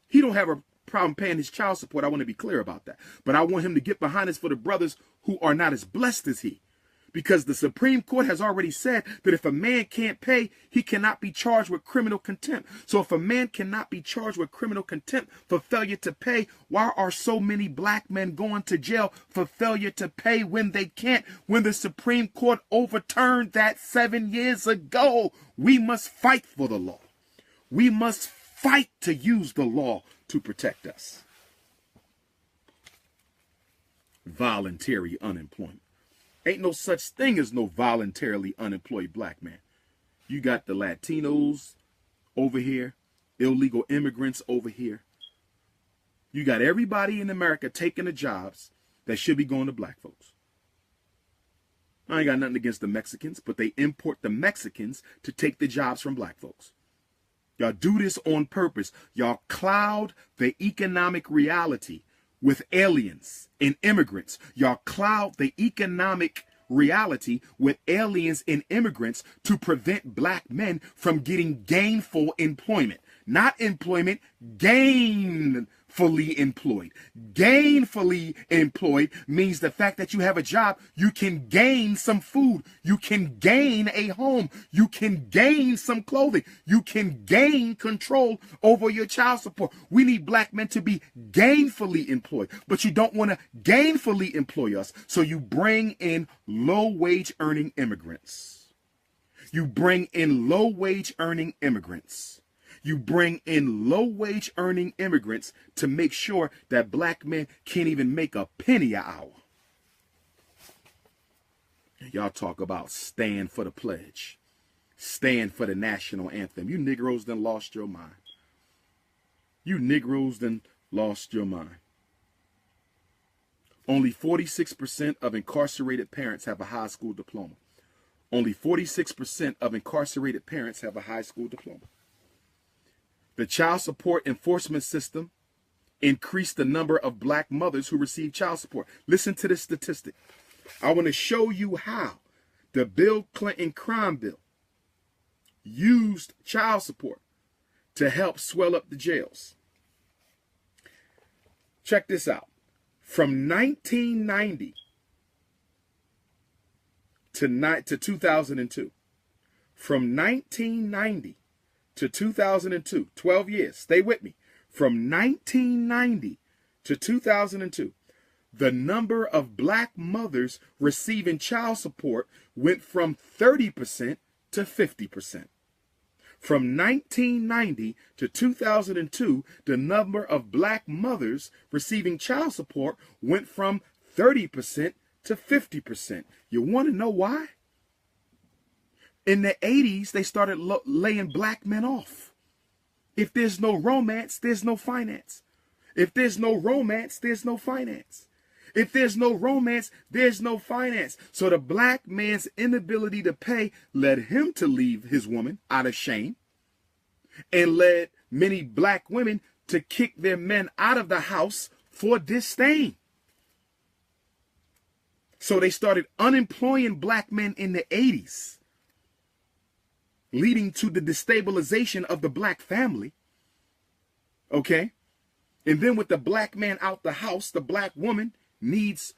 He don't have a problem paying his child support. I want to be clear about that. But I want him to get behind this for the brothers who are not as blessed as he. Because the Supreme Court has already said that if a man can't pay, he cannot be charged with criminal contempt. So if a man cannot be charged with criminal contempt for failure to pay, why are so many black men going to jail for failure to pay when they can't? When the Supreme Court overturned that 7 years ago, we must fight for the law. We must fight to use the law to protect us. Voluntary unemployment. Ain't no such thing as no voluntarily unemployed black man. You got the Latinos over here, illegal immigrants over here. You got everybody in America taking the jobs that should be going to black folks. I ain't got nothing against the Mexicans, but they import the Mexicans to take the jobs from black folks. Y'all do this on purpose. Y'all cloud the economic reality with aliens and immigrants. Y'all cloud the economic reality with aliens and immigrants to prevent black men from getting gainful employment. Not employment, gainfully employed. Gainfully employed means the fact that you have a job, you can gain some food, you can gain a home, you can gain some clothing, you can gain control over your child support. We need black men to be gainfully employed, but you don't want to gainfully employ us, so you bring in low-wage earning immigrants. You bring in low-wage earning immigrants. You bring in low-wage earning immigrants to make sure that black men can't even make a penny an hour. Y'all talk about stand for the pledge. Stand for the national anthem. You Negroes done lost your mind. You Negroes done lost your mind. Only 46% of incarcerated parents have a high school diploma. Only 46% of incarcerated parents have a high school diploma. The child support enforcement system increased the number of black mothers who receive child support. Listen to this statistic. I want to show you how the Bill Clinton crime bill used child support to help swell up the jails. Check this out. From 1990 to 2002. From 1990 to 2002, 12 years. Stay with me. From 1990 to 2002, the number of black mothers receiving child support went from 30% to 50%. From 1990 to 2002, the number of black mothers receiving child support went from 30% to 50%. You want to know why? In the 80s, they started laying black men off. If there's no romance, there's no finance. If there's no romance, there's no finance. If there's no romance, there's no finance. So the black man's inability to pay led him to leave his woman out of shame, and led many black women to kick their men out of the house for disdain. So they started unemploying black men in the 80s, leading to the destabilization of the black family. Okay? And then with the black man out the house, the black woman needs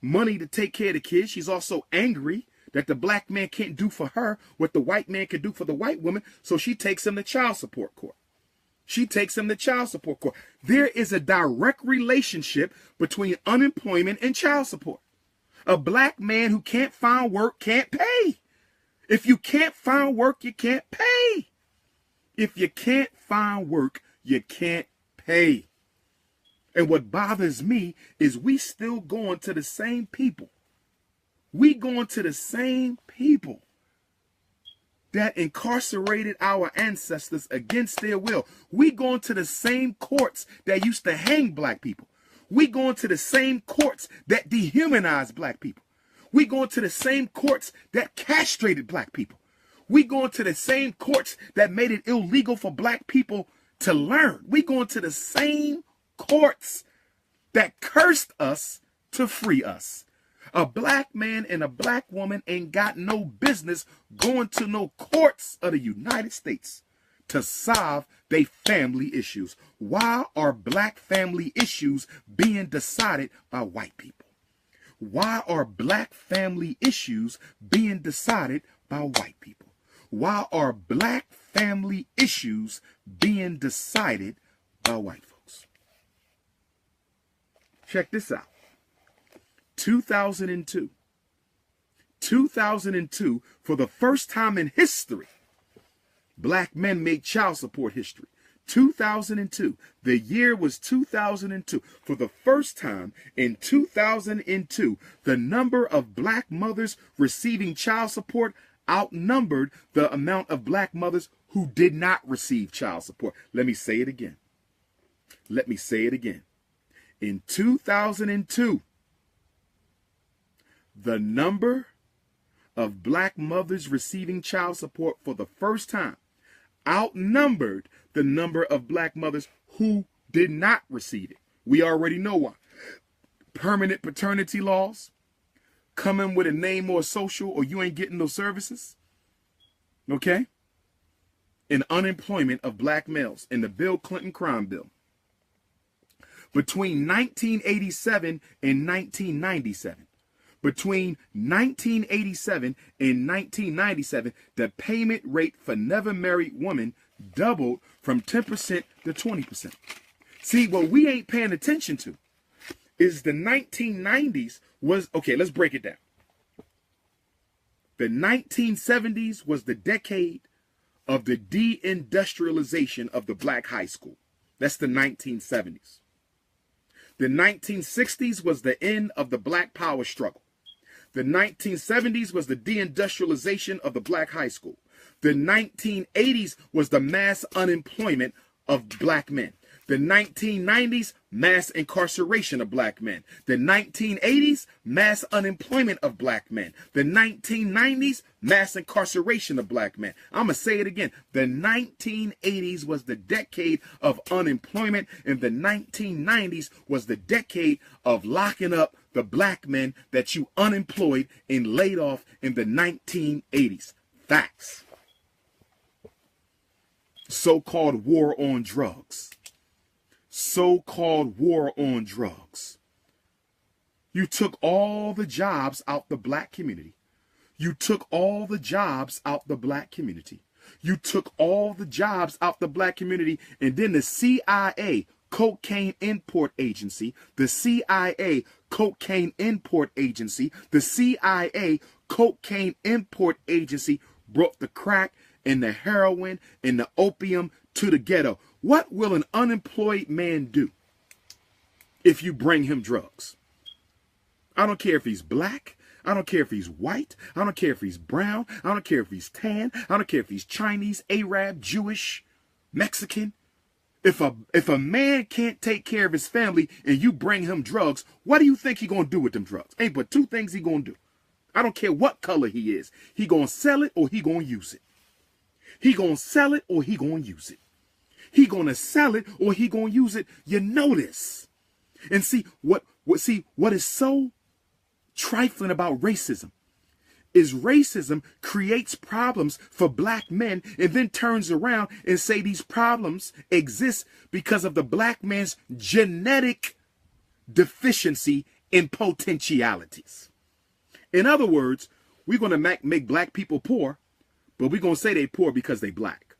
money to take care of the kids. She's also angry that the black man can't do for her what the white man can do for the white woman, so she takes him to child support court. She takes him to child support court. There is a direct relationship between unemployment and child support. A black man who can't find work can't pay. If you can't find work, you can't pay. If you can't find work, you can't pay. And what bothers me is we still going to the same people. We going to the same people that incarcerated our ancestors against their will. We going to the same courts that used to hang black people. We going to the same courts that dehumanized black people. We going to the same courts that castrated black people. We going to the same courts that made it illegal for black people to learn. We going to the same courts that cursed us to free us. A black man and a black woman ain't got no business going to no courts of the United States to solve their family issues. Why are black family issues being decided by white people? Why are black family issues being decided by white people? Why are black family issues being decided by white folks? Check this out. 2002. 2002, for the first time in history, black men made child support history. 2002. The year was 2002. For the first time in 2002, the number of black mothers receiving child support outnumbered the amount of black mothers who did not receive child support. Let me say it again. Let me say it again. In 2002, the number of black mothers receiving child support for the first time outnumbered the number of black mothers who did not receive it. We already know why. Permanent paternity laws, coming with a name or a social, or you ain't getting those services. Okay? And unemployment of black males in the Bill Clinton crime bill. Between 1987 and 1997, between 1987 and 1997, the payment rate for never married women doubled from 10% to 20%. See, what we ain't paying attention to is the 1990s was, okay, let's break it down. The 1970s was the decade of the deindustrialization of the black high school. That's the 1970s. The 1960s was the end of the black power struggle. The 1970s was the deindustrialization of the black high school. The 1980s was the mass unemployment of black men. The 1990s, mass incarceration of black men. The 1980s, mass unemployment of black men. The 1990s, mass incarceration of black men. I'm going to say it again. The 1980s was the decade of unemployment, and the 1990s was the decade of locking up the black men that you unemployed and laid off in the 1980s. Facts. So-called war on drugs. So-called war on drugs. You took all the jobs out the black community. You took all the jobs out the black community. You took all the jobs out the black community, and then the CIA, Cocaine Import Agency, the CIA, Cocaine Import Agency, the CIA, Cocaine Import Agency brought the crack and the heroin and the opium to the ghetto. What will an unemployed man do if you bring him drugs? I don't care if he's black. I don't care if he's white. I don't care if he's brown. I don't care if he's tan. I don't care if he's Chinese, Arab, Jewish, Mexican. If a man can't take care of his family and you bring him drugs, what do you think he gonna do with them drugs? Ain't but two things he gonna do. I don't care what color he is. He gonna sell it or he gonna use it. He gonna sell it or he gonna use it. He gonna sell it or he gonna use it. You know this. And see what is so trifling about racism is racism creates problems for black men and then turns around and say these problems exist because of the black man's genetic deficiency in potentialities. In other words, we're going to make black people poor, but we're going to say they're poor because they black.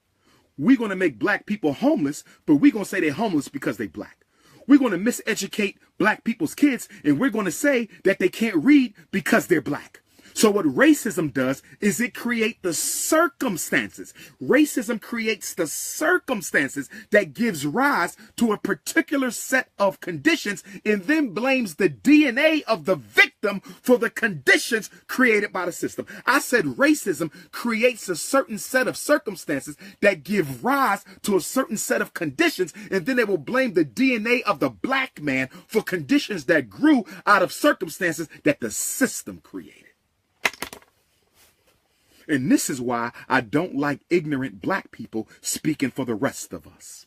We're going to make black people homeless, but we're going to say they're homeless because they black. We're going to miseducate black people's kids, and we're going to say that they can't read because they're black. So what racism does is it creates the circumstances. Racism creates the circumstances that gives rise to a particular set of conditions and then blames the DNA of the victim for the conditions created by the system. I said racism creates a certain set of circumstances that give rise to a certain set of conditions, and then they will blame the DNA of the black man for conditions that grew out of circumstances that the system created. And this is why I don't like ignorant black people speaking for the rest of us.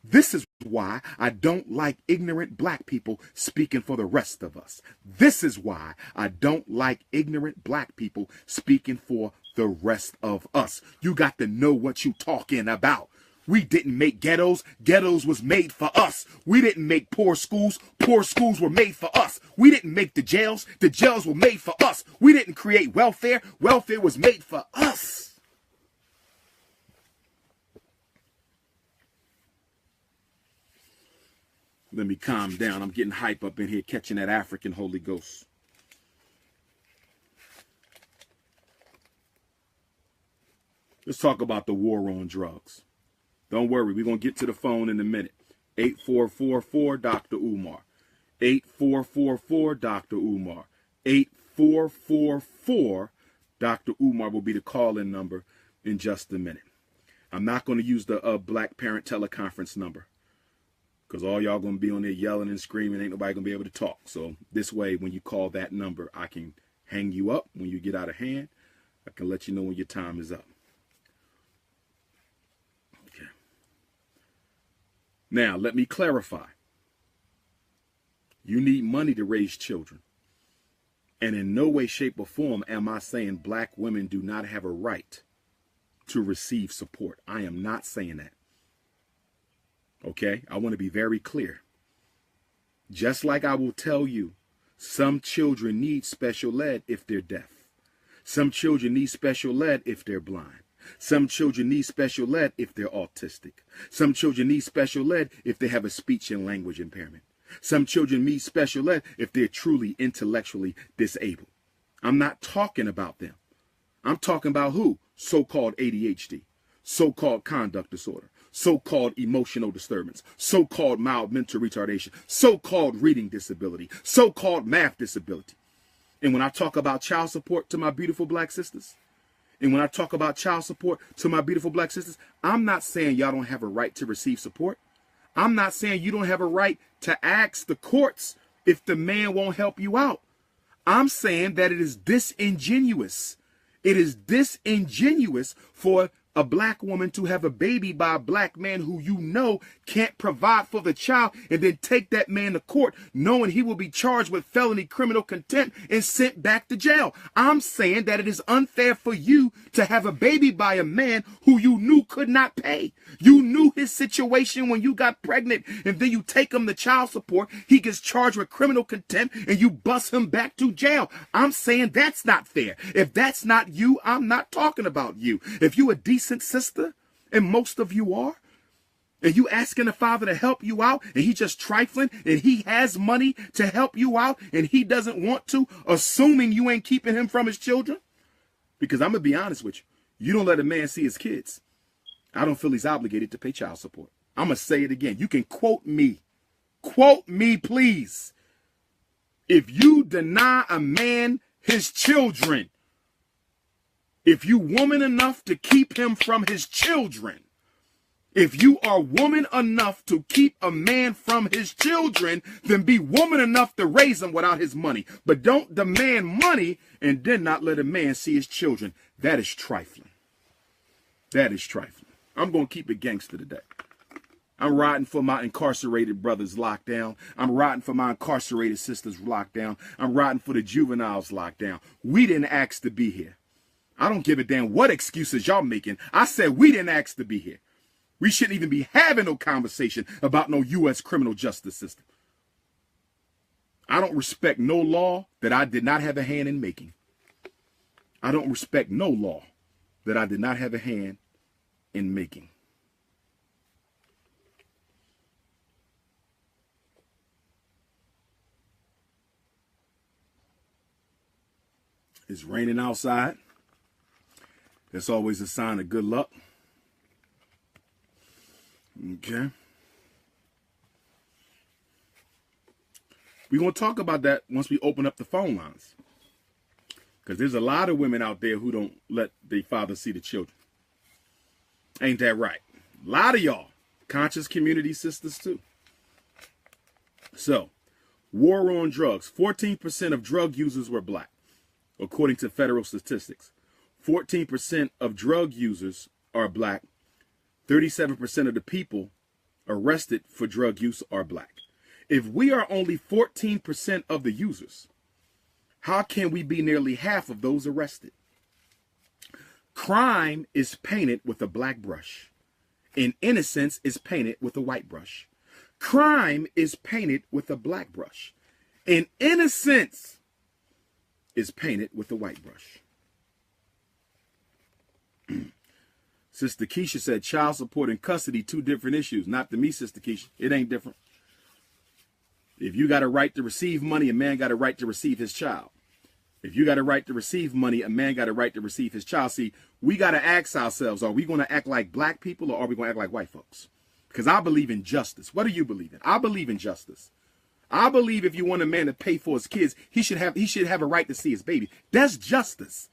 This is why I don't like ignorant black people speaking for the rest of us. This is why I don't like ignorant black people speaking for the rest of us. You got to know what you talking about. We didn't make ghettos. Ghettos was made for us. We didn't make poor schools. Poor schools were made for us. We didn't make the jails. The jails were made for us. We didn't create welfare. Welfare was made for us. Let me calm down. I'm getting hype up in here, catching that African Holy Ghost. Let's talk about the war on drugs. Don't worry, we're going to get to the phone in a minute. 8444 Dr. Umar. 8444 Dr. Umar. 8444 Dr. Umar will be the call-in number in just a minute. I'm not going to use the Black Parent Teleconference number because all y'all going to be on there yelling and screaming. Ain't nobody going to be able to talk. So this way, when you call that number, I can hang you up when you get out of hand. I can let you know when your time is up. Now, let me clarify. You need money to raise children. And in no way, shape, or form am I saying black women do not have a right to receive support. I am not saying that. Okay? I want to be very clear. Just like I will tell you, some children need special ed if they're deaf. Some children need special ed if they're blind. Some children need special ed if they're autistic. Some children need special ed if they have a speech and language impairment. Some children need special ed if they're truly intellectually disabled. I'm not talking about them. I'm talking about who? So-called ADHD, so-called conduct disorder, so-called emotional disturbance, so-called mild mental retardation, so-called reading disability, so-called math disability. And when I talk about child support to my beautiful black sisters, and when I talk about child support to my beautiful black sisters, I'm not saying y'all don't have a right to receive support. I'm not saying you don't have a right to ask the courts if the man won't help you out. I'm saying that it is disingenuous. It is disingenuous for a black woman to have a baby by a black man who you know can't provide for the child and then take that man to court knowing he will be charged with felony criminal contempt and sent back to jail. I'm saying that it is unfair for you to have a baby by a man who you knew could not pay. You knew his situation when you got pregnant, and then you take him to child support. He gets charged with criminal contempt and you bust him back to jail. I'm saying that's not fair. If that's not you, I'm not talking about you. If you a decent sister, and most of you are, and you asking the father to help you out, and he just trifling, and he has money to help you out, and he doesn't want to, assuming you ain't keeping him from his children, because I'm going to be honest with you, you don't let a man see his kids, I don't feel he's obligated to pay child support. I'm going to say it again. You can quote me, please. If you deny a man his children, if you woman enough to keep him from his children, If you are woman enough to keep a man from his children, then be woman enough to raise him without his money. But don't demand money and then not let a man see his children. That is trifling. That is trifling. I'm going to keep it gangster today. I'm riding for my incarcerated brothers locked down. I'm riding for my incarcerated sisters locked down. I'm riding for the juveniles locked down. We didn't ask to be here. I don't give a damn what excuses y'all making. I said we didn't ask to be here. We shouldn't even be having no conversation about no U.S. criminal justice system. I don't respect no law that I did not have a hand in making. I don't respect no law that I did not have a hand in making. It's raining outside. That's always a sign of good luck. Okay. We're going to talk about that once we open up the phone lines. Because there's a lot of women out there who don't let their father see the children. Ain't that right? A lot of y'all. Conscious community sisters too. So, war on drugs. 14% of drug users were black, according to federal statistics. 14% of drug users are black. 37% of the people arrested for drug use are black. If we are only 14% of the users, how can we be nearly half of those arrested? Crime is painted with a black brush, and innocence is painted with a white brush. Crime is painted with a black brush, and innocence is painted with a white brush. Sister Keisha said child support and custody, two different issues. Not to me, Sister Keisha. It ain't different. If you got a right to receive money, a man got a right to receive his child. If you got a right to receive money, a man got a right to receive his child. See, we got to ask ourselves, are we going to act like black people or are we going to act like white folks? Because I believe in justice. What do you believe in? I believe in justice. I believe if you want a man to pay for his kids, he should have a right to see his baby. That's justice.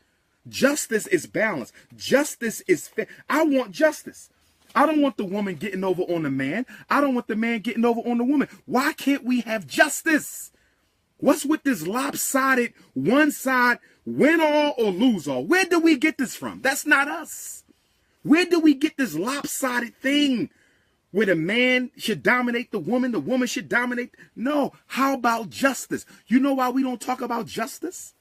Justice is balance. Justice is fair. I want justice. I don't want the woman getting over on the man. I don't want the man getting over on the woman. Why can't we have justice? What's with this lopsided, one side, win all or lose all? Where do we get this from? That's not us. Where do we get this lopsided thing where the man should dominate the woman should dominate? No. How about justice? You know why we don't talk about justice?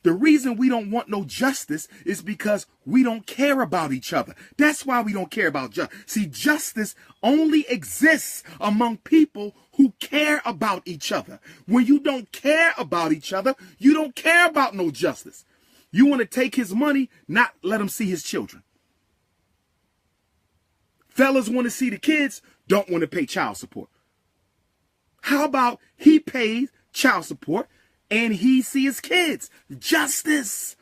The reason we don't want no justice is because we don't care about each other. That's why we don't care about justice. See, justice only exists among people who care about each other. When you don't care about each other, you don't care about no justice. You want to take his money, not let him see his children. Fellas want to see the kids, don't want to pay child support. How about he pays child support and he see his kids? Justice.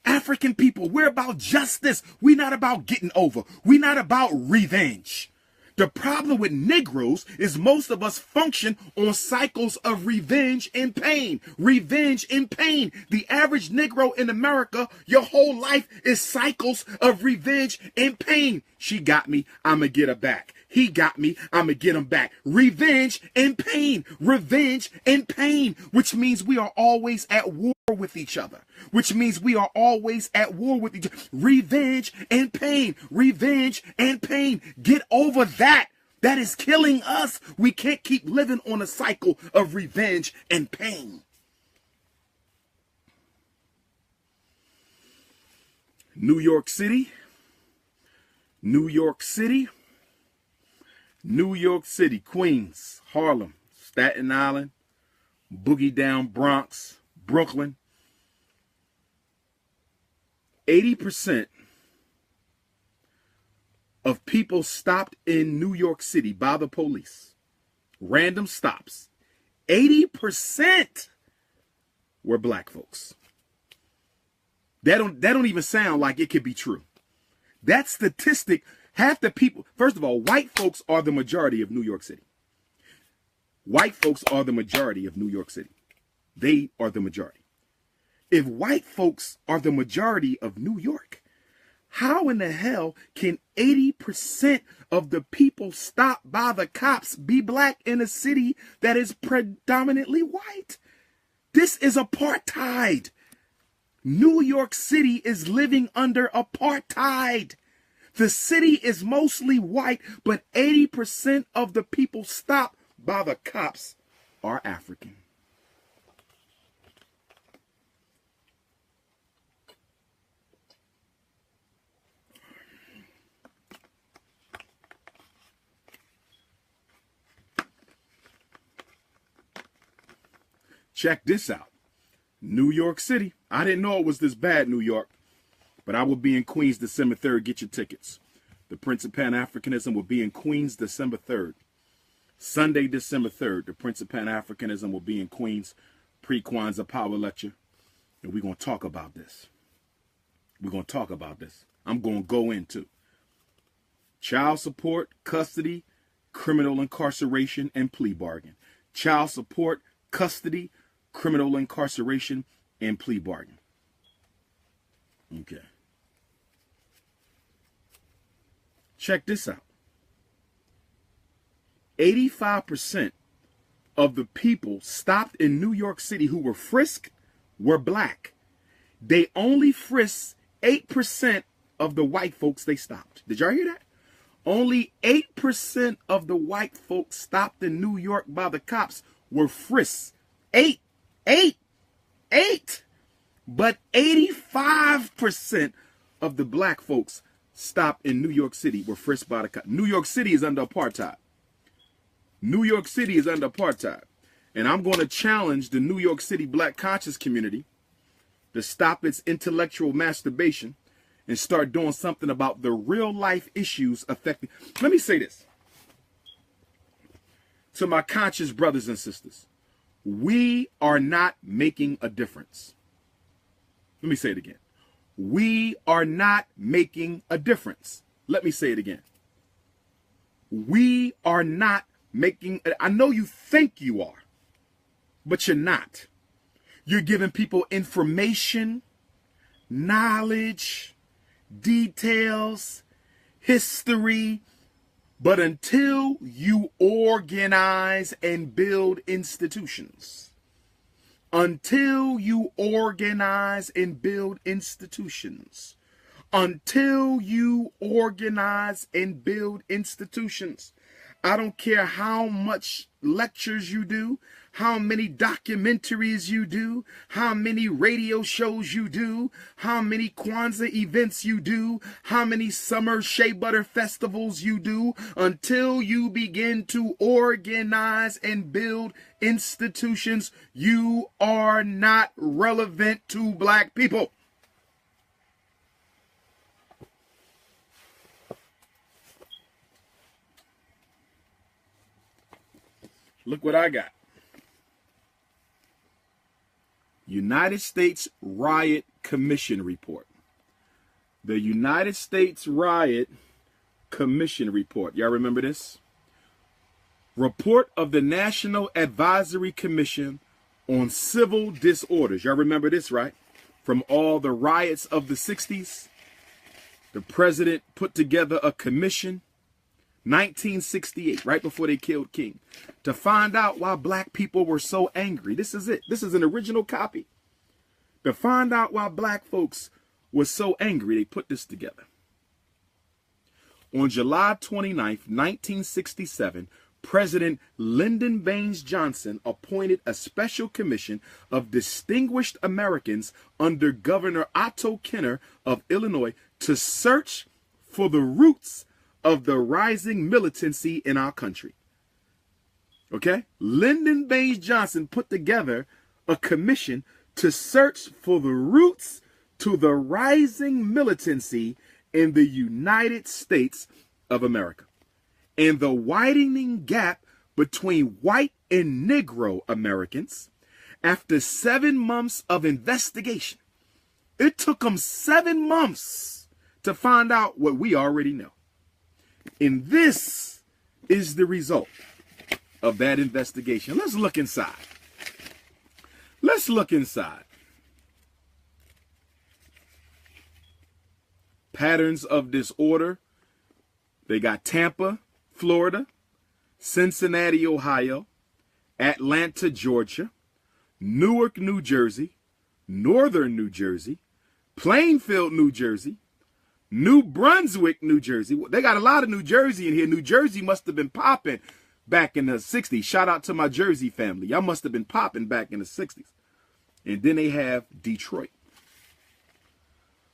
African people, we're about justice. We're not about getting over. We're not about revenge. The problem with Negroes is most of us function on cycles of revenge and pain. Revenge and pain. The average Negro in America, your whole life is cycles of revenge and pain. She got me, I'ma get her back. He got me, I'ma get him back. Revenge and pain. Revenge and pain. Which means we are always at war with each other. Which means we are always at war with each other. Revenge and pain. Revenge and pain. Get over that. That is killing us. We can't keep living on a cycle of revenge and pain. New York City. New York City. New York City, Queens, Harlem, Staten Island, Boogie Down, Bronx, Brooklyn. 80% of people stopped in New York City by the police. Random stops. 80% were black folks. That don't even sound like it could be true. That statistic, half the people, first of all, white folks are the majority of New York City. White folks are the majority of New York City. They are the majority. If white folks are the majority of New York, How in the hell can 80% of the people stopped by the cops be black in a city that is predominantly white? This is apartheid. New York City is living under apartheid. The city is mostly white, but 80% of the people stopped by the cops are African. Check this out. New York City. I didn't know it was this bad, New York. But I will be in Queens December 3rd. Get your tickets. The Prince of Pan-Africanism will be in Queens December 3rd. Sunday, December 3rd. The Prince of Pan-Africanism will be in Queens. Pre-Kwanzaa Power Lecture. And we're going to talk about this. We're going to talk about this. I'm going to go into child support, custody, criminal incarceration, and plea bargain. Child support, custody, criminal incarceration, and plea bargain. Okay. Check this out. 85% of the people stopped in New York City who were frisked were black. They only frisked 8% of the white folks they stopped. Did y'all hear that? Only 8% of the white folks stopped in New York by the cops were frisked. 8. But 85% of the black folks stopped in New York City were frisked by the cops. New York City is under apartheid. New York City is under apartheid. And I'm going to challenge the New York City black conscious community to stop its intellectual masturbation and start doing something about the real life issues affecting. Let me say this to my conscious brothers and sisters. We are not making a difference. Let me say it again. We are not making a difference. Let me say it again. We are not making, I know you think you are, but you're not. You're giving people information, knowledge, details, history, but until you organize and build institutions, until you organize and build institutions, until you organize and build institutions, I don't care how much lectures you do, how many documentaries you do, how many radio shows you do, how many Kwanzaa events you do, how many summer shea butter festivals you do, until you begin to organize and build institutions, you are not relevant to black people. Look what I got. United States Riot Commission Report. The United States Riot Commission Report. Y'all remember this? Report of the National Advisory Commission on Civil Disorders. Y'all remember this, right? From all the riots of the 60s. The president put together a commission, 1968, right before they killed King, to find out why black people were so angry. This is it. This is an original copy. To find out why black folks were so angry, they put this together. On July 29th, 1967, President Lyndon Baines Johnson appointed a special commission of distinguished Americans under Governor Otto Kenner of Illinois to search for the roots of the rising militancy in our country. Okay? Lyndon Baines Johnson put together a commission to search for the roots to the rising militancy in the United States of America and the widening gap between white and Negro Americans. After 7 months of investigation, it took them 7 months to find out what we already know. And this is the result of that investigation. Let's look inside. Let's look inside. patterns of disorder. They got Tampa, Florida, Cincinnati, Ohio, Atlanta, Georgia, Newark, New Jersey, Northern New Jersey, Plainfield, New Jersey, New Brunswick, New Jersey. They got a lot of New Jersey in here. New Jersey must have been popping back in the 60s. Shout out to my Jersey family. Y'all must have been popping back in the 60s. And then they have Detroit.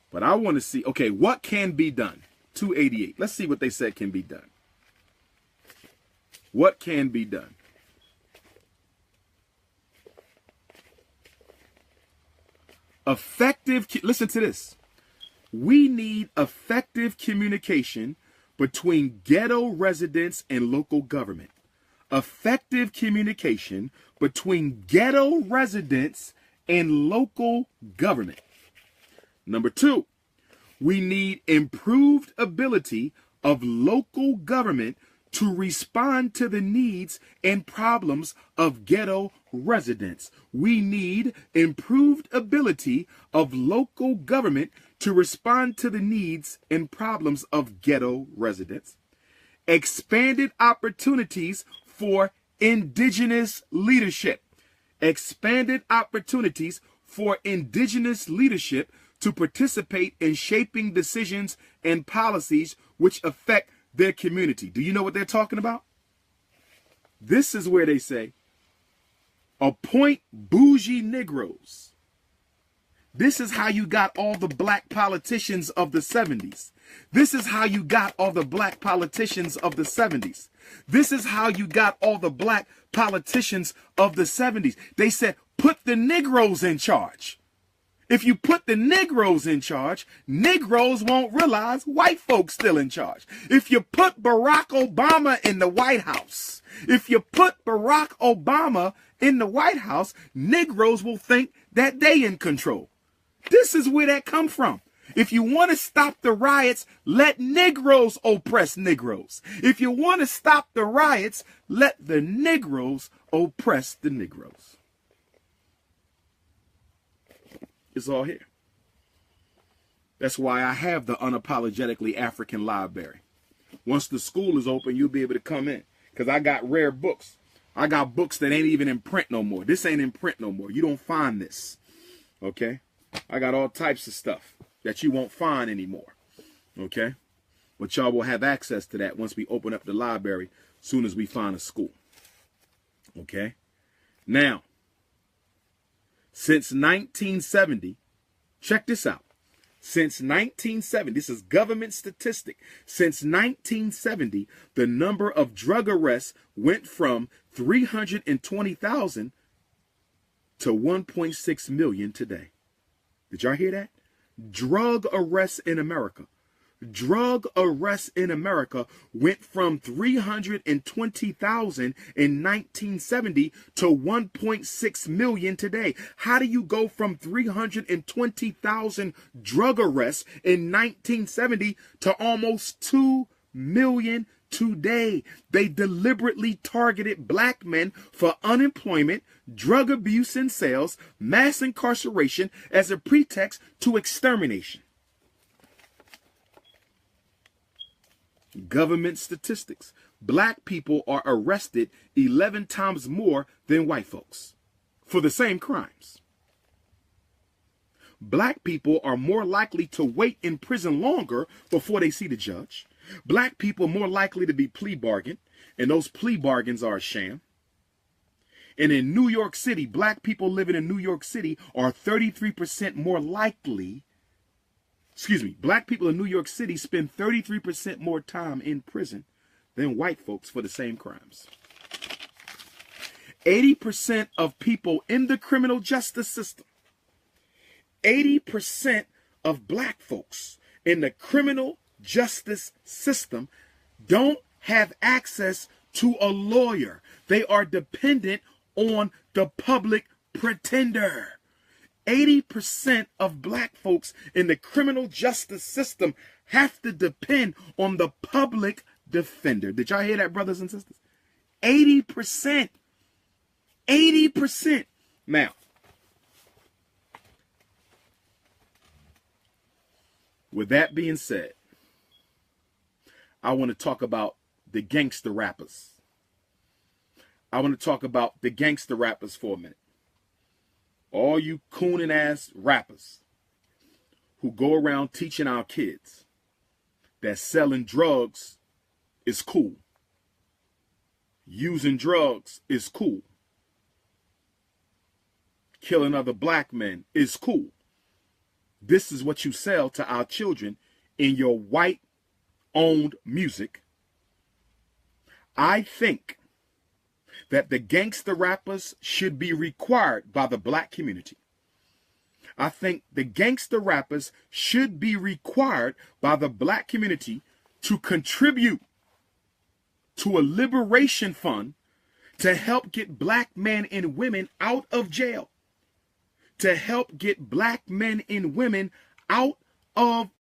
But I want to see, okay, what can be done? 288. Let's see what they said can be done. What can be done? Effective, listen to this. We need effective communication between ghetto residents and local government. Effective communication between ghetto residents and local government. Number 2, we need improved ability of local government to respond to the needs and problems of ghetto residents. We need improved ability of local government to respond to the needs and problems of ghetto residents. Expanded opportunities for indigenous leadership. Expanded opportunities for indigenous leadership to participate in shaping decisions and policies which affect their community. Do you know what they're talking about? This is where they say, appoint bougie Negroes. This is how you got all the black politicians of the 70s. This is how you got all the black politicians of the 70s. This is how you got all the black politicians of the 70s. They said, put the Negroes in charge. If you put the Negroes in charge, Negroes won't realize white folks still in charge. If you put Barack Obama in the White House, Negroes will think that they in control. This is where that come from. If you want to stop the riots, let Negroes oppress Negroes. If you want to stop the riots, let the Negroes oppress the Negroes. It's all here. That's why I have the Unapologetically African Library. Once the school is open, you'll be able to come in. Because I got rare books. I got books that ain't even in print no more. This ain't in print no more. You don't find this. Okay? I got all types of stuff that you won't find anymore. Okay? But y'all will have access to that once we open up the library as soon as we find a school. Okay? Now, since 1970, check this out. Since 1970, this is government statistic. Since 1970, the number of drug arrests went from 320,000 to 1.6 million today. Did y'all hear that? Drug arrests in America. Drug arrests in America went from 320,000 in 1970 to 1.6 million today. How do you go from 320,000 drug arrests in 1970 to almost 2 million today? They deliberately targeted black men for unemployment, drug abuse and sales, mass incarceration as a pretext to extermination. Government statistics. Black people are arrested 11 times more than white folks for the same crimes. Black people are more likely to wait in prison longer before they see the judge. Black people are more likely to be plea bargained, and those plea bargains are a sham. And in New York City, black people living in New York City are 33% more likely. Black people in New York City spend 33% more time in prison than white folks for the same crimes. 80% of people in the criminal justice system, 80% of black folks in the criminal justice system don't have access to a lawyer. They are dependent on the public pretender. 80% of black folks in the criminal justice system have to depend on the public defender. Did y'all hear that, brothers and sisters? 80%. 80%. Now, With that being said, I want to talk about the gangster rappers. I want to talk about the gangster rappers for a minute. All you cooning ass rappers who go around teaching our kids that selling drugs is cool. Using drugs is cool. Killing other black men is cool. This is what you sell to our children in your white-owned music. I think that the gangster rappers should be required by the black community. I think the gangster rappers should be required by the black community to contribute to a liberation fund to help get black men and women out of jail. To help get black men and women out of